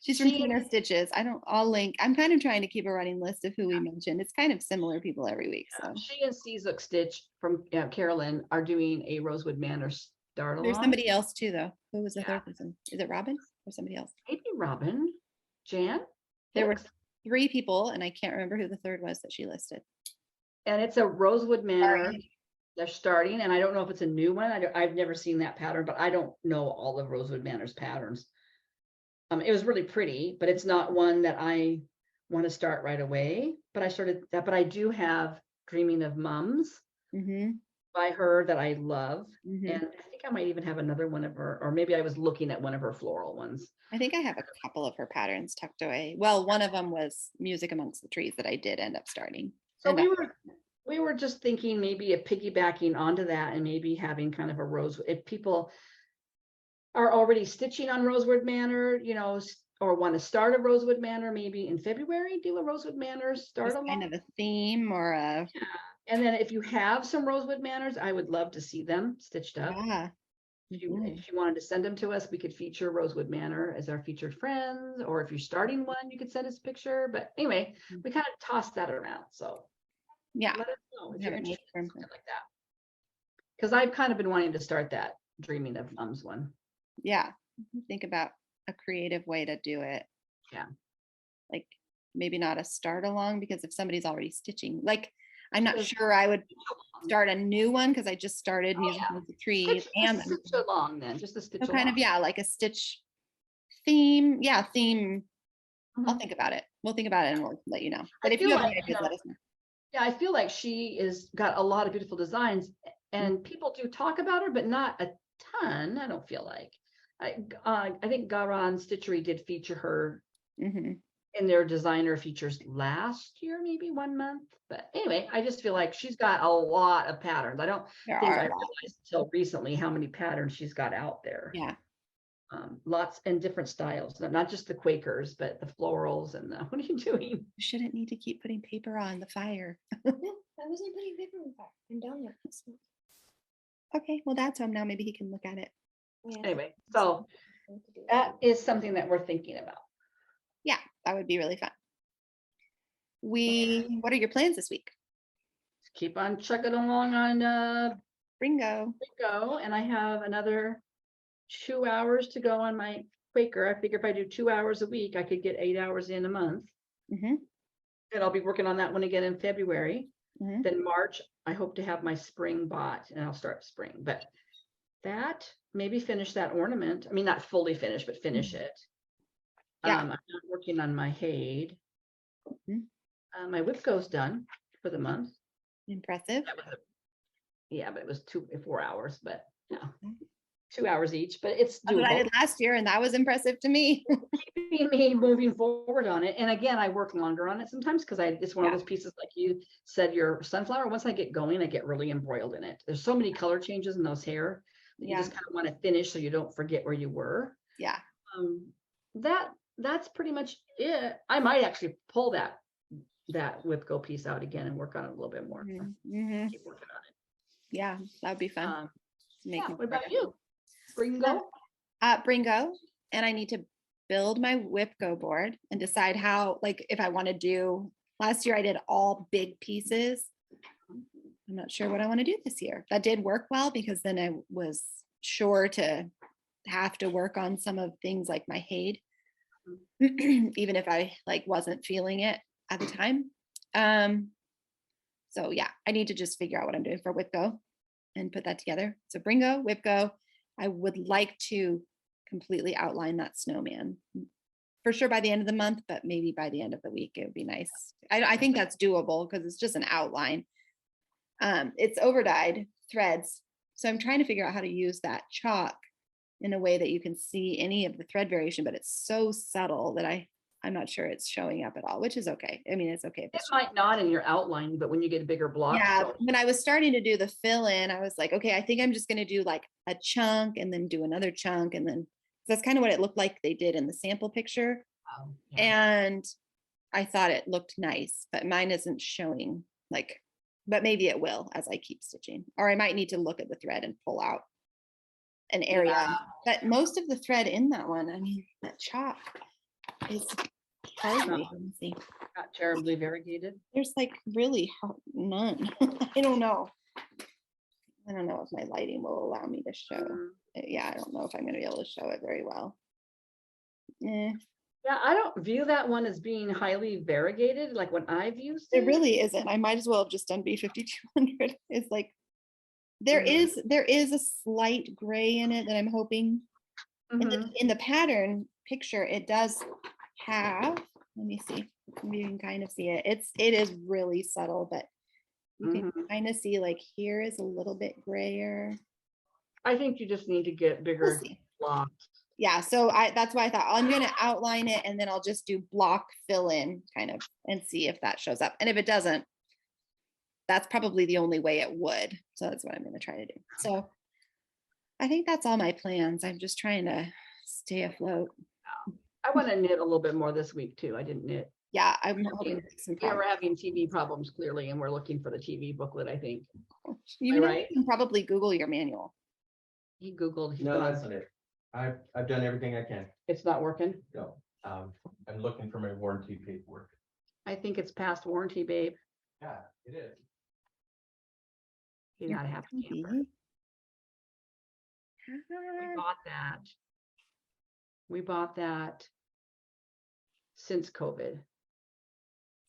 She's from Tina Stitches. I'll link. I'm kind of trying to keep a running list of who we mentioned. It's kind of similar people every week. So she and Seasook Stitch from Carolyn are doing a Rosewood Manor start along. There's somebody else too, though. Who was the third person? Is it Robin or somebody else? Maybe Robin, Jan. There were 3 people, and I can't remember who the third was that she listed. And it's a Rosewood Manor. They're starting, and I don't know if it's a new one. I've never seen that pattern, but I don't know all of Rosewood Manor's patterns. It was really pretty, but it's not one that I want to start right away. But I started that, but I do have Dreaming of Mums by her that I love. And I think I might even have another one of her, or maybe I was looking at one of her floral ones. I think I have a couple of her patterns tucked away. Well, one of them was Music Amongst the Trees that I did end up starting. So we were just thinking maybe a piggybacking onto that and maybe having kind of a rose. If people are already stitching on Rosewood Manor, you know, or want to start a Rosewood Manor, maybe in February, do a Rosewood Manor start Just kind of a theme or a. Yeah. And then if you have some Rosewood Manors, I would love to see them stitched up. Yeah. If you wanted to send them to us, we could feature Rosewood Manor as our featured friends, or if you're starting one, you could send us a picture. But anyway, we kind of tossed that around. So yeah, let us know if We you're haven't made interested in firm something like that. Because I've kind of been wanting to start that Dreaming of Mums one. Yeah. Think about a creative way to do it. Yeah. Like maybe not a start along, because if somebody's already stitching, like I'm not sure I would start a new one because I just started Music with the Trees and stitch along then, just a stitch so along. kind of, yeah, like a stitch theme. Yeah, theme. I'll think about it. We'll think about it and we'll let you know. But if you have any ideas, let us know. Yeah, I feel like she is got a lot of beautiful designs, and people do talk about her, but not a ton. I don't feel like. I think Garan Stitchery did feature her in their designer features last year, maybe 1 month. But anyway, I just feel like she's got a lot of patterns. I don't think I realized until recently how many patterns she's got out there. Yeah. Lots and different styles, not just the Quakers, but the florals and the, what are you doing? You shouldn't need to keep putting paper on the fire. I wasn't putting paper on the fire. I'm done with. Okay, well that's home now. Maybe he can look at it. Yeah. Anyway, so that is something that we're thinking about. Yeah, that would be really fun. What are your plans this week? Keep on chugging along on Ringo. And I have another 2 hours to go on my Quaker. I figure if I do 2 hours a week, I could get 8 hours in a month. And I'll be working on that one again in February. Then March, I hope to have my spring bought and I'll start spring. But that, maybe finish that ornament. I mean, not fully finished, but finish it. Yeah. I'm not working on my Hade. My whip goes done for the month. Impressive. Yeah, but it was 4 hours, but yeah. 2 hours each, but it's doable. What I did last year, and that was impressive to me. Keeping me moving forward on it. And again, I work longer on it sometimes because it's one of those pieces, like you said, your sunflower, once I get going, I get really embroiled in it. There's so many color changes in those hair that you just kind of want to finish so you don't forget where you were. Yeah. That's pretty much it. I might actually pull that whip go piece out again and work on it a little bit more. Keep working on it. Yeah, that would be fun. What about you? Bringo? Bringo. And I need to build my whip go board and decide how, like, if I want to do, last year I did all big pieces. I'm not sure what I want to do this year. That did work well because then I was sure to have to work on some of things like my Hade, even if I wasn't feeling it at the time. So yeah, I need to just figure out what I'm doing for whip go and put that together. So Bringo, whip go. I would like to completely outline that snowman for sure by the end of the month, but maybe by the end of the week, it would be nice. I think that's doable because it's just an outline. It's overdyed threads. So I'm trying to figure out how to use that chalk in a way that you can see any of the thread variation, but it's so subtle that I'm not sure it's showing up at all, which is okay. I mean, it's okay. It might not in your outline, but when you get a bigger block. Yeah, when I was starting to do the fill in, I was like, okay, I think I'm just going to do like a chunk and then do another chunk. And then that's kind of what it looked like they did in the sample picture. And I thought it looked nice, but mine isn't showing but maybe it will as I keep stitching, or I might need to look at the thread and pull out an area. But most of the thread in that one, I mean, that chalk is hardly, let me see. Not terribly variegated. There's really none. I don't know. I don't know if my lighting will allow me to show. Yeah, I don't know if I'm going to be able to show it very well. Yeah, I don't view that one as being highly variegated, like when I've used it. It really isn't. I might as well have just done B5200. It's there is a slight gray in it that I'm hoping. In the pattern picture, it does have, let me see, maybe you can kind of see it. It is really subtle, but You can kind of see like here is a little bit grayer. I think you just need to get We'll bigger see. blocks. Yeah, so that's why I thought I'm gonna outline it and then I'll just do block fill in kind of and see if that shows up. And if it doesn't, that's probably the only way it would. So that's what I'm gonna try to do. So I think that's all my plans. I'm just trying to stay afloat. I want to knit a little bit more this week too. I didn't knit. Yeah, I'm hoping to make some Yeah, we're progress. having TV problems clearly, and we're looking for the TV booklet, I think. You know, right? you can probably Google your manual. He Googled. He's No, gone. that's not it. I've done everything I can. It's not working. No, I'm looking for my warranty paperwork. I think it's past warranty, babe. Yeah, it is. You gotta have a camper. We bought that. We bought that since COVID.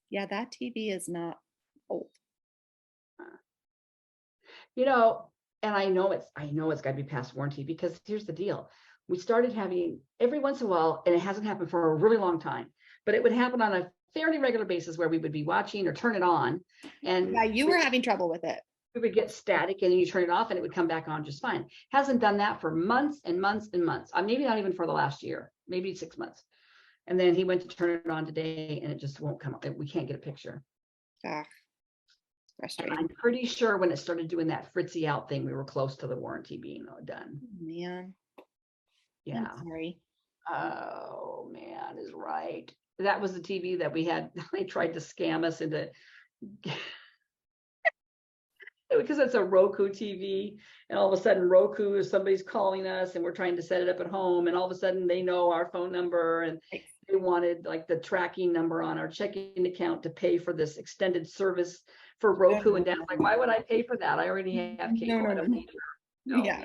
Yeah, that TV is not old. You know, and I know it's got to be past warranty because here's the deal. We started having every once in a while, and it hasn't happened for a really long time, but it would happen on a fairly regular basis where we would be watching or turn it on, and Yeah, you were having trouble with it. we would get static, and then you turn it off, and it would come back on just fine. Hasn't done that for months and months and months. Maybe not even for the last year, maybe 6 months. And then he went to turn it on today, and it just won't come up. We can't get a picture. Ah, And frustrating. I'm pretty sure when it started doing that fritzy out thing, we were close to the warranty being done. Man, Yeah. I'm sorry. Oh man, is right. That was the TV that we had. They tried to scam us into because it's a Roku TV, and all of a sudden Roku is somebody's calling us, and we're trying to set it up at home, and all of a sudden they know our phone number, and they wanted like the tracking number on our checking account to pay for this extended service for Roku. And Dad's like, why would I pay for that? I already have cable. No, I don't need your. Yeah.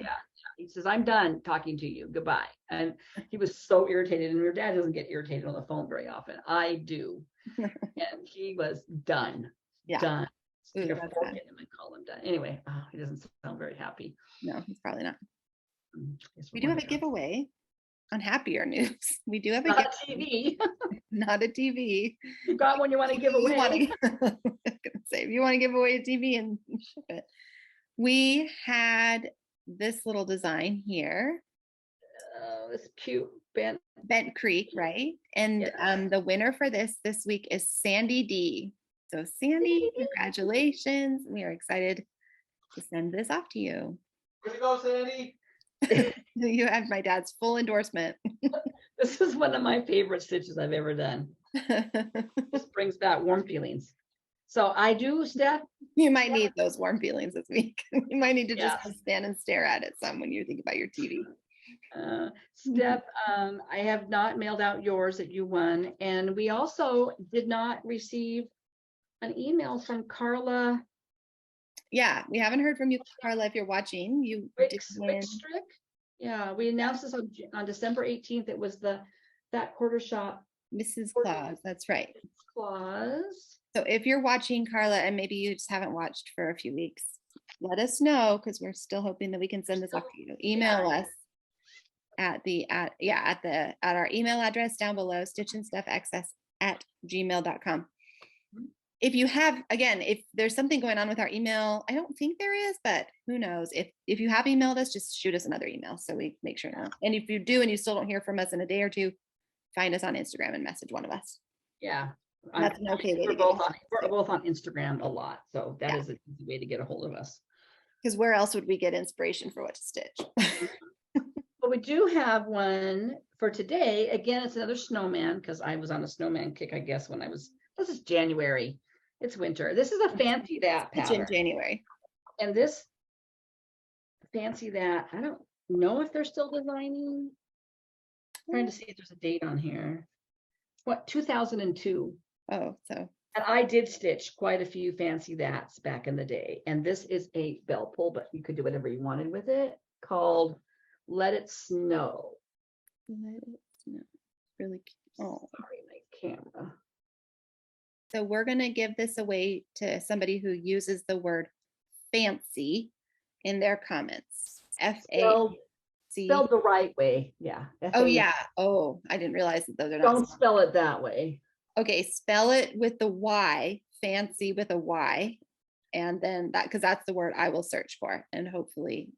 He says, I'm done talking to you. Goodbye. And he was so irritated. And your dad doesn't get irritated on the phone very often. I do. And he was done. Yeah. Done. Ooh, Get a that's fork bad. in him and call him done. Anyway, he doesn't sound very happy. No, he's probably not. Guess We we're do have a wondering. giveaway on happier news. We do have a Not a giveaway, TV. not a TV. You got one you want to give away. I was gonna say, if you want to give away a TV and ship it. We had this little design here, Oh, it's cute. Ben. Bent Creek, right? And the winner for this week is Sandy D. So Sandy, congratulations. We are excited to send this off to you. Where'd you go, Sandy? You have my dad's full endorsement. This is one of my favorite stitches I've ever done. This brings back warm feelings. So I do, Steph. You might need those warm feelings this week. You might need to just Yes. stand and stare at it some when you think about your TV. Steph, I have not mailed out yours that you won. And we also did not receive an email from Carla Yeah, we haven't heard from you, Carla, if you're watching. You did win. Wickstrick. Yeah, we announced this on December 18th. It was that quarter shop Mrs. Claus, that's right. clause. So if you're watching, Carla, and maybe you just haven't watched for a few weeks, let us know because we're still hoping that we can send this off to you. Email us at our email address down below, stitchandstuffxs@gmail.com. If you have, again, if there's something going on with our email, I don't think there is, but who knows? If you have emailed us, just shoot us another email so we make sure now. And if you do and you still don't hear from us in a day or two, find us on Instagram and message one of us. Yeah. That's an okay way to We're get both on Instagram a lot. So that Yeah. is an easy way to get a hold of us. Because where else would we get inspiration for what to stitch? But we do have one for today. Again, it's another snowman because I was on a snowman kick, I guess, this is January. It's winter. This is a fancy that Stitch pattern. in January. And this fancy that, I don't know if they're still designing. Trying to see if there's a date on here. What, 2002. Oh, so And I did stitch quite a few fancy that's back in the day. And this is a belt pull, but you could do whatever you wanted with it, called Let It Snow. let it snow. Really cute. Oh, Sorry, my camera. so we're gonna give this away to somebody who uses the word fancy in their comments. Spelled FAC. Spelled the right way. Yeah. Oh F-A- yeah. Oh, I didn't realize that those are Don't not. spell it that way. Okay, spell it with the Y, fancy with a Y. And then that, because that's the word I will search for, and hopefully.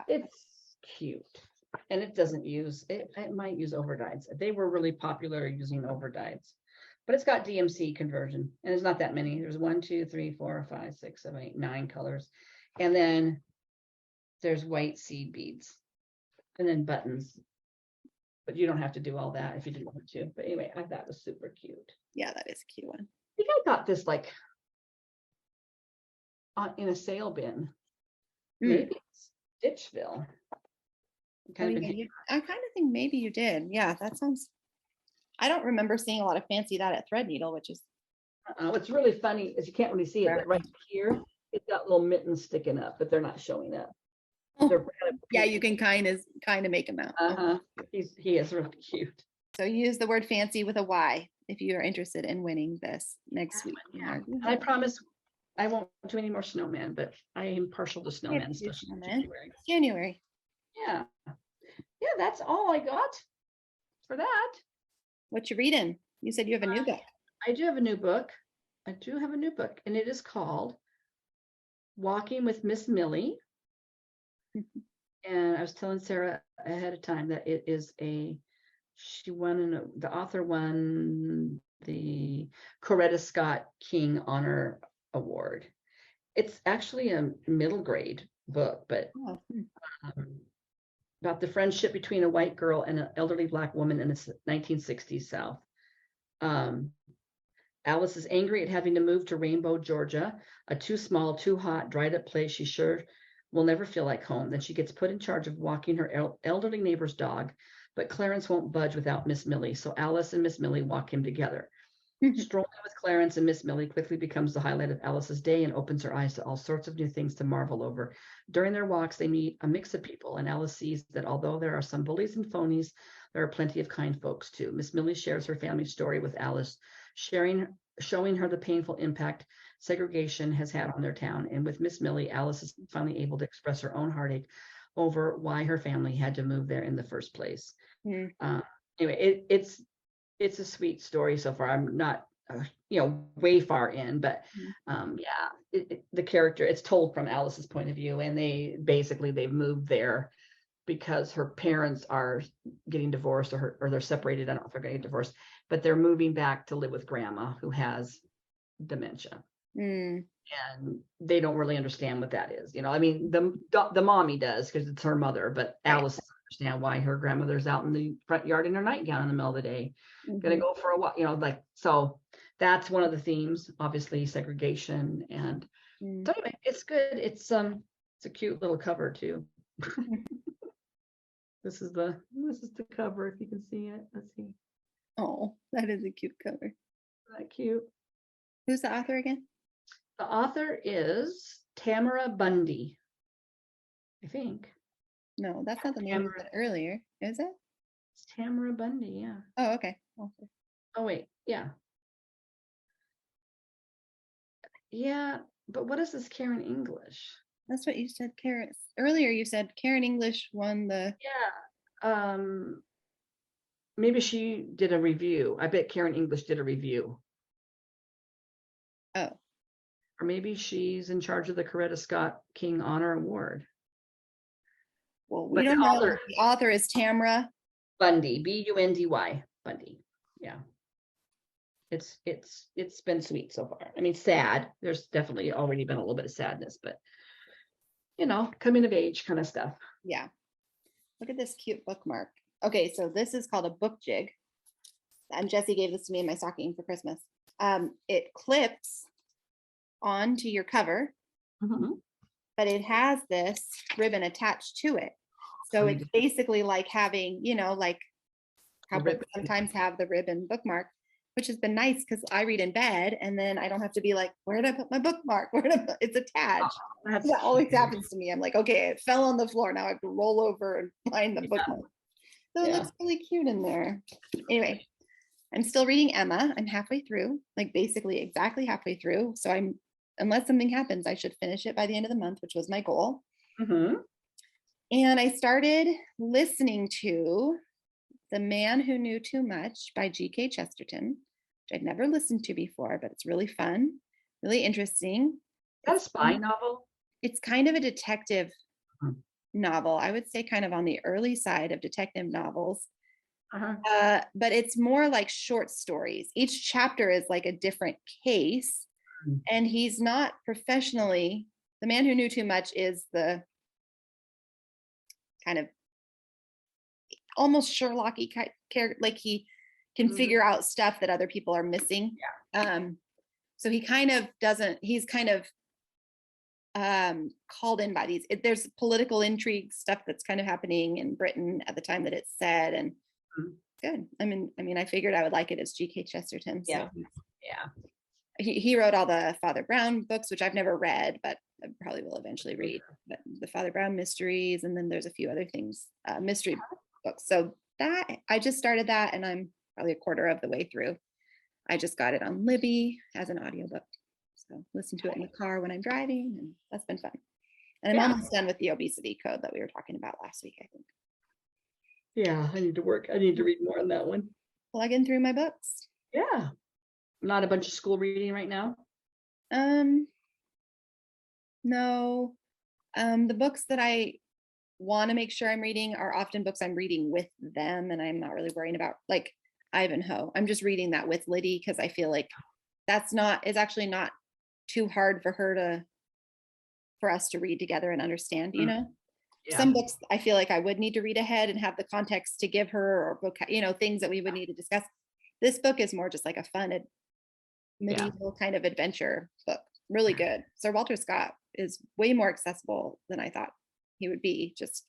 It's cute. And it doesn't use, it might use overdyes. They were really popular using overdyes. But it's got DMC conversion, and there's not that many. There's 1, 2, 3, 4, 5, 6, 7, 8, 9 colors. And then there's white seed beads, and then buttons. But you don't have to do all that if you didn't want to. But anyway, I thought it was super cute. Yeah, that is a cute one. I think I got this like in a sale bin. Maybe it's Ditchville. I kind of think maybe you did. Yeah, that sounds. I don't remember seeing a lot of fancy that at Threadneedle, which is. What's really funny is you can't really see it, but right here, it's got little mittens sticking up, but they're not showing up. They're kind of yeah, you can kind of make them out. He is really cute. So use the word fancy with a Y if you are interested in winning this next week. Yeah. I promise I won't do any more snowmen, but I am partial to snowmen, especially in January. Yeah. Yeah, that's all I got for that. What you reading? You said you have a new book. I do have a new book. And it is called Walking with Miss Millie. And I was telling Sarah ahead of time that it is the author won the Coretta Scott King Honor Award. It's actually a middle grade book, but about the friendship between a white girl and an elderly Black woman in the 1960s South. Alice is angry at having to move to Rainbow, Georgia, a too small, too hot, dried up place she sure will never feel like home. Then she gets put in charge of walking her elderly neighbor's dog, but Clarence won't budge without Miss Millie, so Alice and Miss Millie walk him together. Strolling with Clarence and Miss Millie quickly becomes the highlight of Alice's day and opens her eyes to all sorts of new things to marvel over. During their walks, they meet a mix of people, and Alice sees that although there are some bullies and phonies, there are plenty of kind folks too. Miss Millie shares her family story with Alice, showing her the painful impact segregation has had on their town. And with Miss Millie, Alice is finally able to express her own heartache over why her family had to move there in the first place. Anyway, it's a sweet story so far. I'm not, way far in, but the character, it's told from Alice's point of view, and they've moved there because her parents are getting divorced or they're separated. I don't know if they're getting divorced, but they're moving back to live with grandma who has dementia. And they don't really understand what that is. I mean, the mommy does because it's her mother, but Alice doesn't understand why her grandmother's out in the front yard in her nightgown in the middle of the day, gonna go for a walk, so that's one of the themes, obviously segregation. And so anyway, it's good. It's a cute little cover too. This is the cover, if you can see it. Let's see. Oh, that is a cute cover. Isn't that cute? Who's the author again? The author is Tamara Bundy, I think. No, that's not the name you said earlier, is it? It's Tamara Bundy, yeah. Oh, okay. Oh, wait, yeah. Yeah, but what is this Karen English? That's what you said, Karen. Earlier you said Karen English won the... Yeah. Maybe she did a review. I bet Karen English did a review. Oh. Or maybe she's in charge of the Coretta Scott King Honor Award. Well, we don't know. The author is Tamara Bundy, Bundy, Bundy. Yeah. It's been sweet so far. I mean, sad. There's definitely already been a little bit of sadness, but coming of age kind of stuff. Yeah. Look at this cute bookmark. Okay, so this is called a book jig. And Jessie gave this to me in my stocking for Christmas. It clips onto your cover, but it has this ribbon attached to it. So it's basically like having, like how books sometimes have the ribbon bookmark, which has been nice because I read in bed and then I don't have to be like, where did I put my bookmark? It's attached. That always happens to me. I'm like, okay, it fell on the floor. Now I have to roll over and find the bookmark. So it looks really cute in there. Anyway, I'm still reading Emma. I'm halfway through, like basically exactly halfway through. So unless something happens, I should finish it by the end of the month, which was my goal. And I started listening to The Man Who Knew Too Much by G.K. Chesterton, which I'd never listened to before, but it's really fun, really interesting. that a spy novel? It's kind of a detective Mhm. novel. I would say kind of on the early side of detective novels. Uh-huh. But it's more like short stories. Each chapter is like a different case. Mm. And he's not professionally, the man who knew too much is the kind of almost Sherlock-y character, like he can Mhm. figure out stuff that other people are missing. So he kind of doesn't, he's kind of called in by these, there's political intrigue stuff that's kind of happening in Britain at the time that it's said, and Mhm. good. I mean, I figured I would like it as G.K. Chesterton. So Yeah. Yeah. he wrote all the Father Brown books, which I've never read, but I probably will eventually read. But the Father Brown mysteries, and then there's a few other things, mystery books. So that I just started that, and I'm probably a quarter of the way through. I just got it on Libby as an audiobook. So listen to it in the car when I'm driving, and that's been fun. And I'm Yeah. almost done with the obesity code that we were talking about last week, I think. Yeah, I need to read more on that one. Plugging through my books. Yeah. Not a bunch of school reading right now. No. The books that I want to make sure I'm reading are often books I'm reading with them, and I'm not really worrying about, like Ivanhoe. I'm just reading that with Liddy because I feel like it's actually not too hard for us to read together and understand, you know. Yeah. Some books I feel like I would need to read ahead and have the context to give her, or book, things that we would need to discuss. This book is more just like a fun medieval kind of adventure book. Really good. Sir Walter Scott is way more accessible than I thought he would be. Just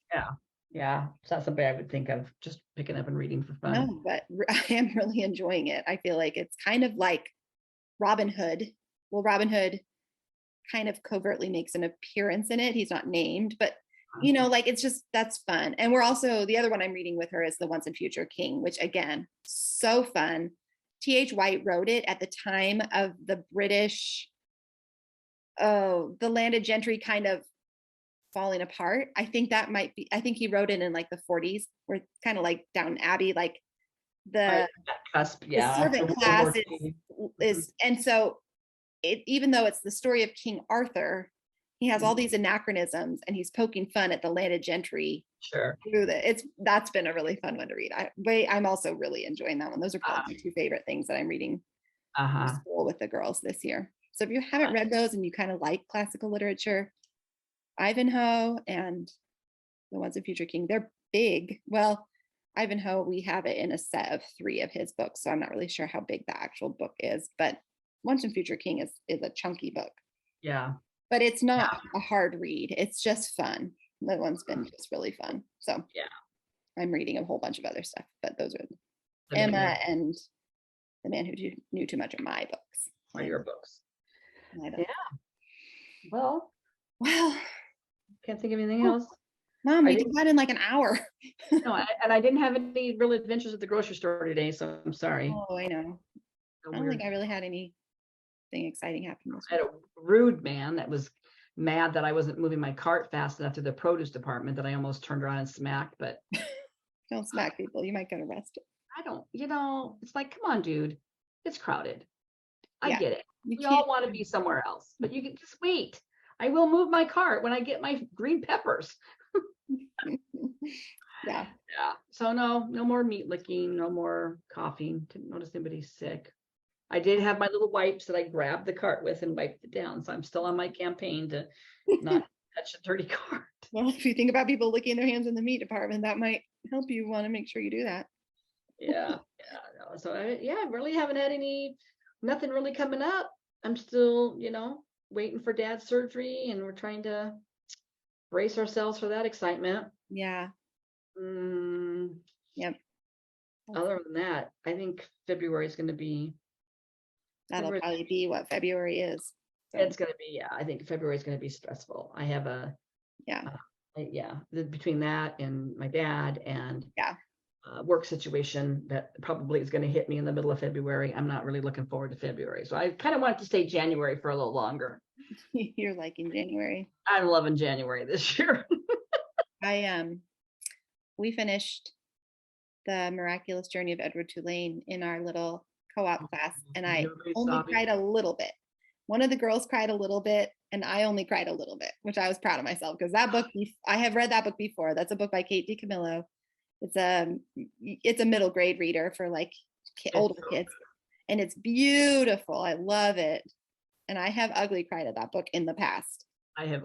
Yeah. It's not something I would think of just picking up and reading for fun. no, but I am really enjoying it. I feel like it's kind of like Robin Hood. Well, Robin Hood kind of covertly makes an appearance in it. He's not named, but like it's just, that's fun. And we're also, the other one I'm reading with her is The Once and Future King, which again, so fun. T.H. White wrote it at the time of the British, the landed gentry kind of falling apart. I think he wrote it in like the 40s, where it's kind of like Downton Abbey, like the cusp, the servant class is, and so even though it's the story of King Arthur, he has all these anachronisms, and he's poking fun at the landed gentry. Sure. That's been a really fun one to read. I'm also really enjoying that one. Those are probably my two favorite things that I'm reading for school with the girls this year. So if you haven't read those and you kind of like classical literature, Ivanhoe and The Once and Future King, they're big. Well, Ivanhoe, we have it in a set of 3 of his books, so I'm not really sure how big the actual book is, but Once and Future King is a chunky book. Yeah. But it's not a hard read. It's just fun. That one's been just really fun. So yeah, I'm reading a whole bunch of other stuff, but those are Emma and The Man Who Knew Too Much are my books. Are your books. Yeah. Well, can't think of anything else. Mom, we did that in like an hour. No, and I didn't have any real adventures at the grocery store today, so I'm sorry. Oh, I know. I don't think I really had anything exciting happen this I had a rude man that was mad that I wasn't moving my cart fast enough to the produce department that I almost turned around and smacked, but don't smack people. You might get arrested. I don't, it's like, come on, dude. It's crowded. I get it. We all want to be somewhere else, but you can just wait. I will move my cart when I get my green peppers. Yeah. So no more meat licking, no more coughing. Didn't notice anybody sick. I did have my little wipes that I grabbed the cart with and wiped it down. So I'm still on my campaign to not touch a dirty cart. Well, if you think about people licking their hands in the meat department, that might help you want to make sure you do that. No. So I really haven't had nothing really coming up. I'm still, waiting for Dad's surgery, and we're trying to brace ourselves for that excitement. Yeah. Yep. Other than that, I think February is going to be. That'll probably be what February is. So. It's going to be, I think February is going to be stressful. I have between that and my dad and work situation that probably is going to hit me in the middle of February. I'm not really looking forward to February. So I kind of want to stay January for a little longer. You're liking January. I'm loving January this year. We finished The Miraculous Journey of Edward Tulane in our little co-op class, and I only cried a little bit. One of the girls cried a little bit, and I only cried a little bit, which I was proud of myself because that book, I have read that book before. That's a book by Kate DiCamillo. It's a middle grade reader for like older kids, and it's beautiful. I love it. And I have ugly cried at that book in the past. I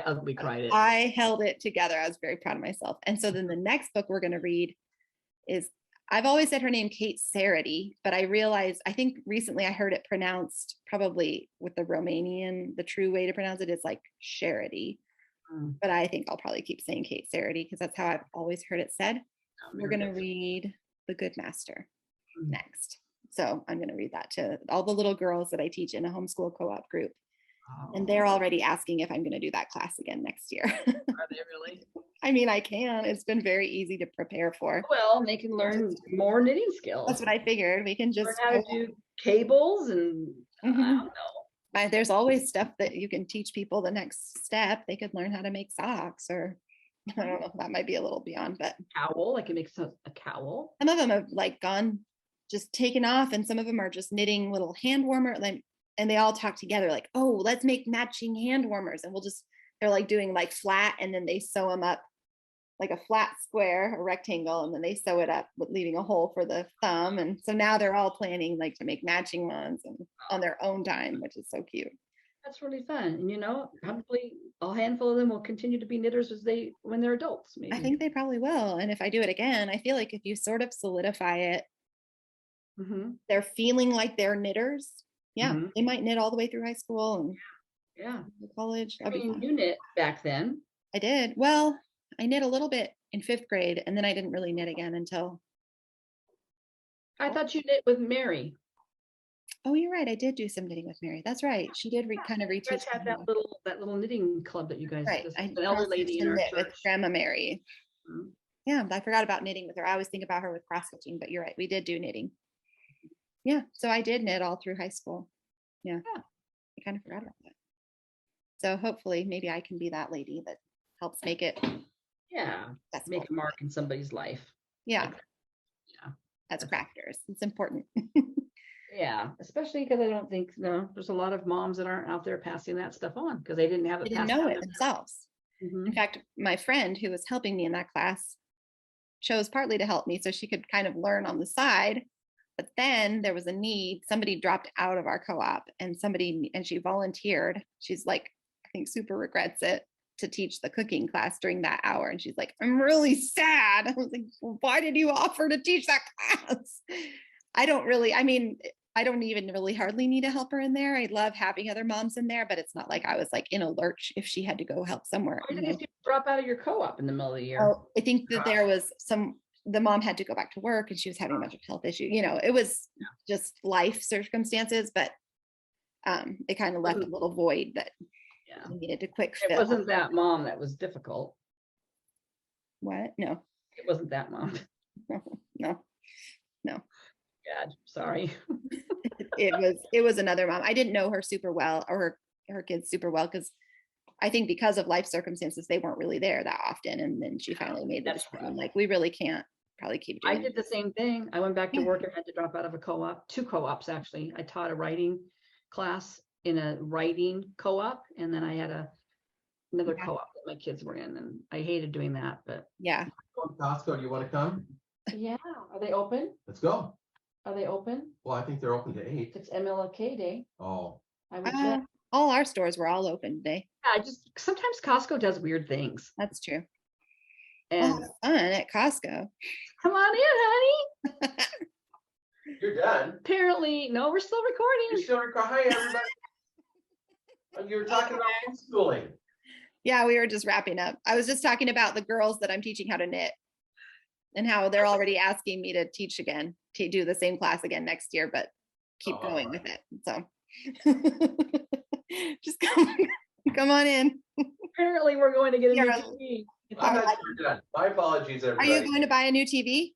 ugly cried it. I held it together. I was very proud of myself. And so then the next book we're going to read is, I've always said her name Kate Sarity, but I realized, I think recently I heard it pronounced probably with the Romanian, the true way to pronounce it is like Charity. But I think I'll probably keep saying Kate Sarity because that's how I've always heard it said. We're going to read The Good Master next. So I'm going to read that to all the little girls that I teach in a homeschool co-op group. And they're already asking if I'm going to do that class again next year. Are they really? I mean, I can. It's been very easy to prepare for. Well, they can learn more knitting skills. That's what I figured. We can just learn how to do cables and I don't know. There's always stuff that you can teach people the next step. They could learn how to make socks, or I don't know, that might be a little beyond, but cowl, I can make a cowl. Some of them have like gone, just taken off, and some of them are just knitting little hand warmer, and they all talk together like, oh, let's make matching hand warmers. And they're like doing like flat, and then they sew them up like a flat square, a rectangle, and then they sew it up with leaving a hole for the thumb. And so now they're all planning like to make matching ones and on their own time, which is so cute. That's really fun. And probably a handful of them will continue to be knitters when they're adults. Maybe. I think they probably will. And if I do it again, I feel like if you sort of solidify it, they're feeling like they're knitters. Yeah, they might knit all the way through high school and college. I mean, you knit back then. I did. Well, I knit a little bit in 5th grade, and then I didn't really knit again until. I thought you knit with Mary. Oh, you're right. I did do some knitting with Mary. That's right. She did kind of reteach. You guys had that little knitting club that you guys. Right. An elder lady in our knit church. with Grandma Mary. Yeah, I forgot about knitting with her. I always think about her with cross stitching, but you're right. We did do knitting. Yeah, so I did knit all through high school. Yeah. I kind of forgot about that. So hopefully maybe I can be that lady that helps make it. Yeah, make a mark in somebody's life. Yeah. As crafters, it's important. Yeah, especially because I don't think there's a lot of moms that aren't out there passing that stuff on because they didn't have it. They didn't know it themselves. In fact, my friend who was helping me in that class chose partly to help me so she could kind of learn on the side. But then there was a need. Somebody dropped out of our co-op, and she volunteered. She's like, I think super regrets it, to teach the cooking class during that hour. And she's like, I'm really sad. I was like, well, why did you offer to teach that class? I don't even really hardly need a helper in there. I love having other moms in there, but it's not like I was like in a lurch if she had to go help somewhere. Why did you drop out of your co-op in the middle of the year? Oh, I think that there was the mom had to go back to work, and she was having a bunch of health issues. It was just life circumstances, but it kind of left a little void that needed to quick fill. It wasn't that mom that was difficult. What? No. It wasn't that mom. No. God, sorry. It was another mom. I didn't know her super well, or her kids super well, because I think because of life circumstances, they weren't really there that often. And then she finally made the decision, like, we really can't probably keep doing I did the same thing. I went back to work and had to drop out of a co-op, 2 co-ops actually. I taught a writing class in a writing co-op, and then I had another co-op that my kids were in, and I hated doing that, but Costco, do you want to come? yeah. Are they open? Let's go. Are they open? Well, I think they're open to 8. It's MLK Day. Oh, I would say. All our stores were all open today. Yeah, sometimes Costco does weird things. That's true. And fun at Costco. Come on in, honey. you're done. Apparently, no, we're still recording. You're still recording. Hi, everybody. You were talking about homeschooling. Yeah, we were just wrapping up. I was just talking about the girls that I'm teaching how to knit, and how they're already asking me to teach again, to do the same class again next year, but keep going with it. So just come on in. Apparently, we're going to get a new Yeah. TV. I'm not sure done. My apologies, Are everybody. you going to buy a new TV?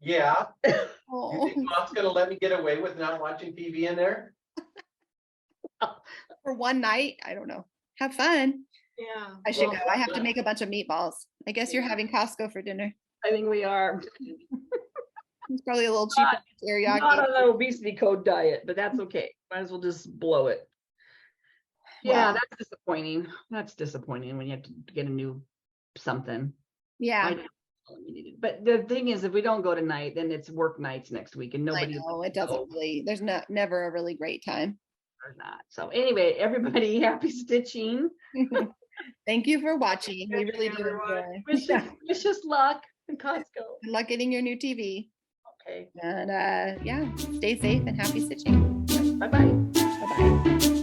Yeah. Oh. You think Mom's gonna let me get away with not watching TV in there? For one night? I don't know. Have fun. Yeah. I should go. I have to make a bunch of meatballs. I guess you're having Costco for dinner. I think we are. It's probably a little cheaper. Not on an obesity code diet, but that's okay. Might as well just blow it. Yeah, Wow. that's disappointing. That's disappointing when you have to get a new something. Yeah, I know we needed- But the thing is, if we don't go tonight, then it's work nights next week and I nobody know it doesn't really. There's never a really great time. or not. So anyway, everybody happy stitching. Thank you for watching. We really do Everyone. enjoy. Wish us luck in Costco. Good luck getting your new TV. Okay. And yeah, stay safe and happy stitching. Bye-bye. Bye bye.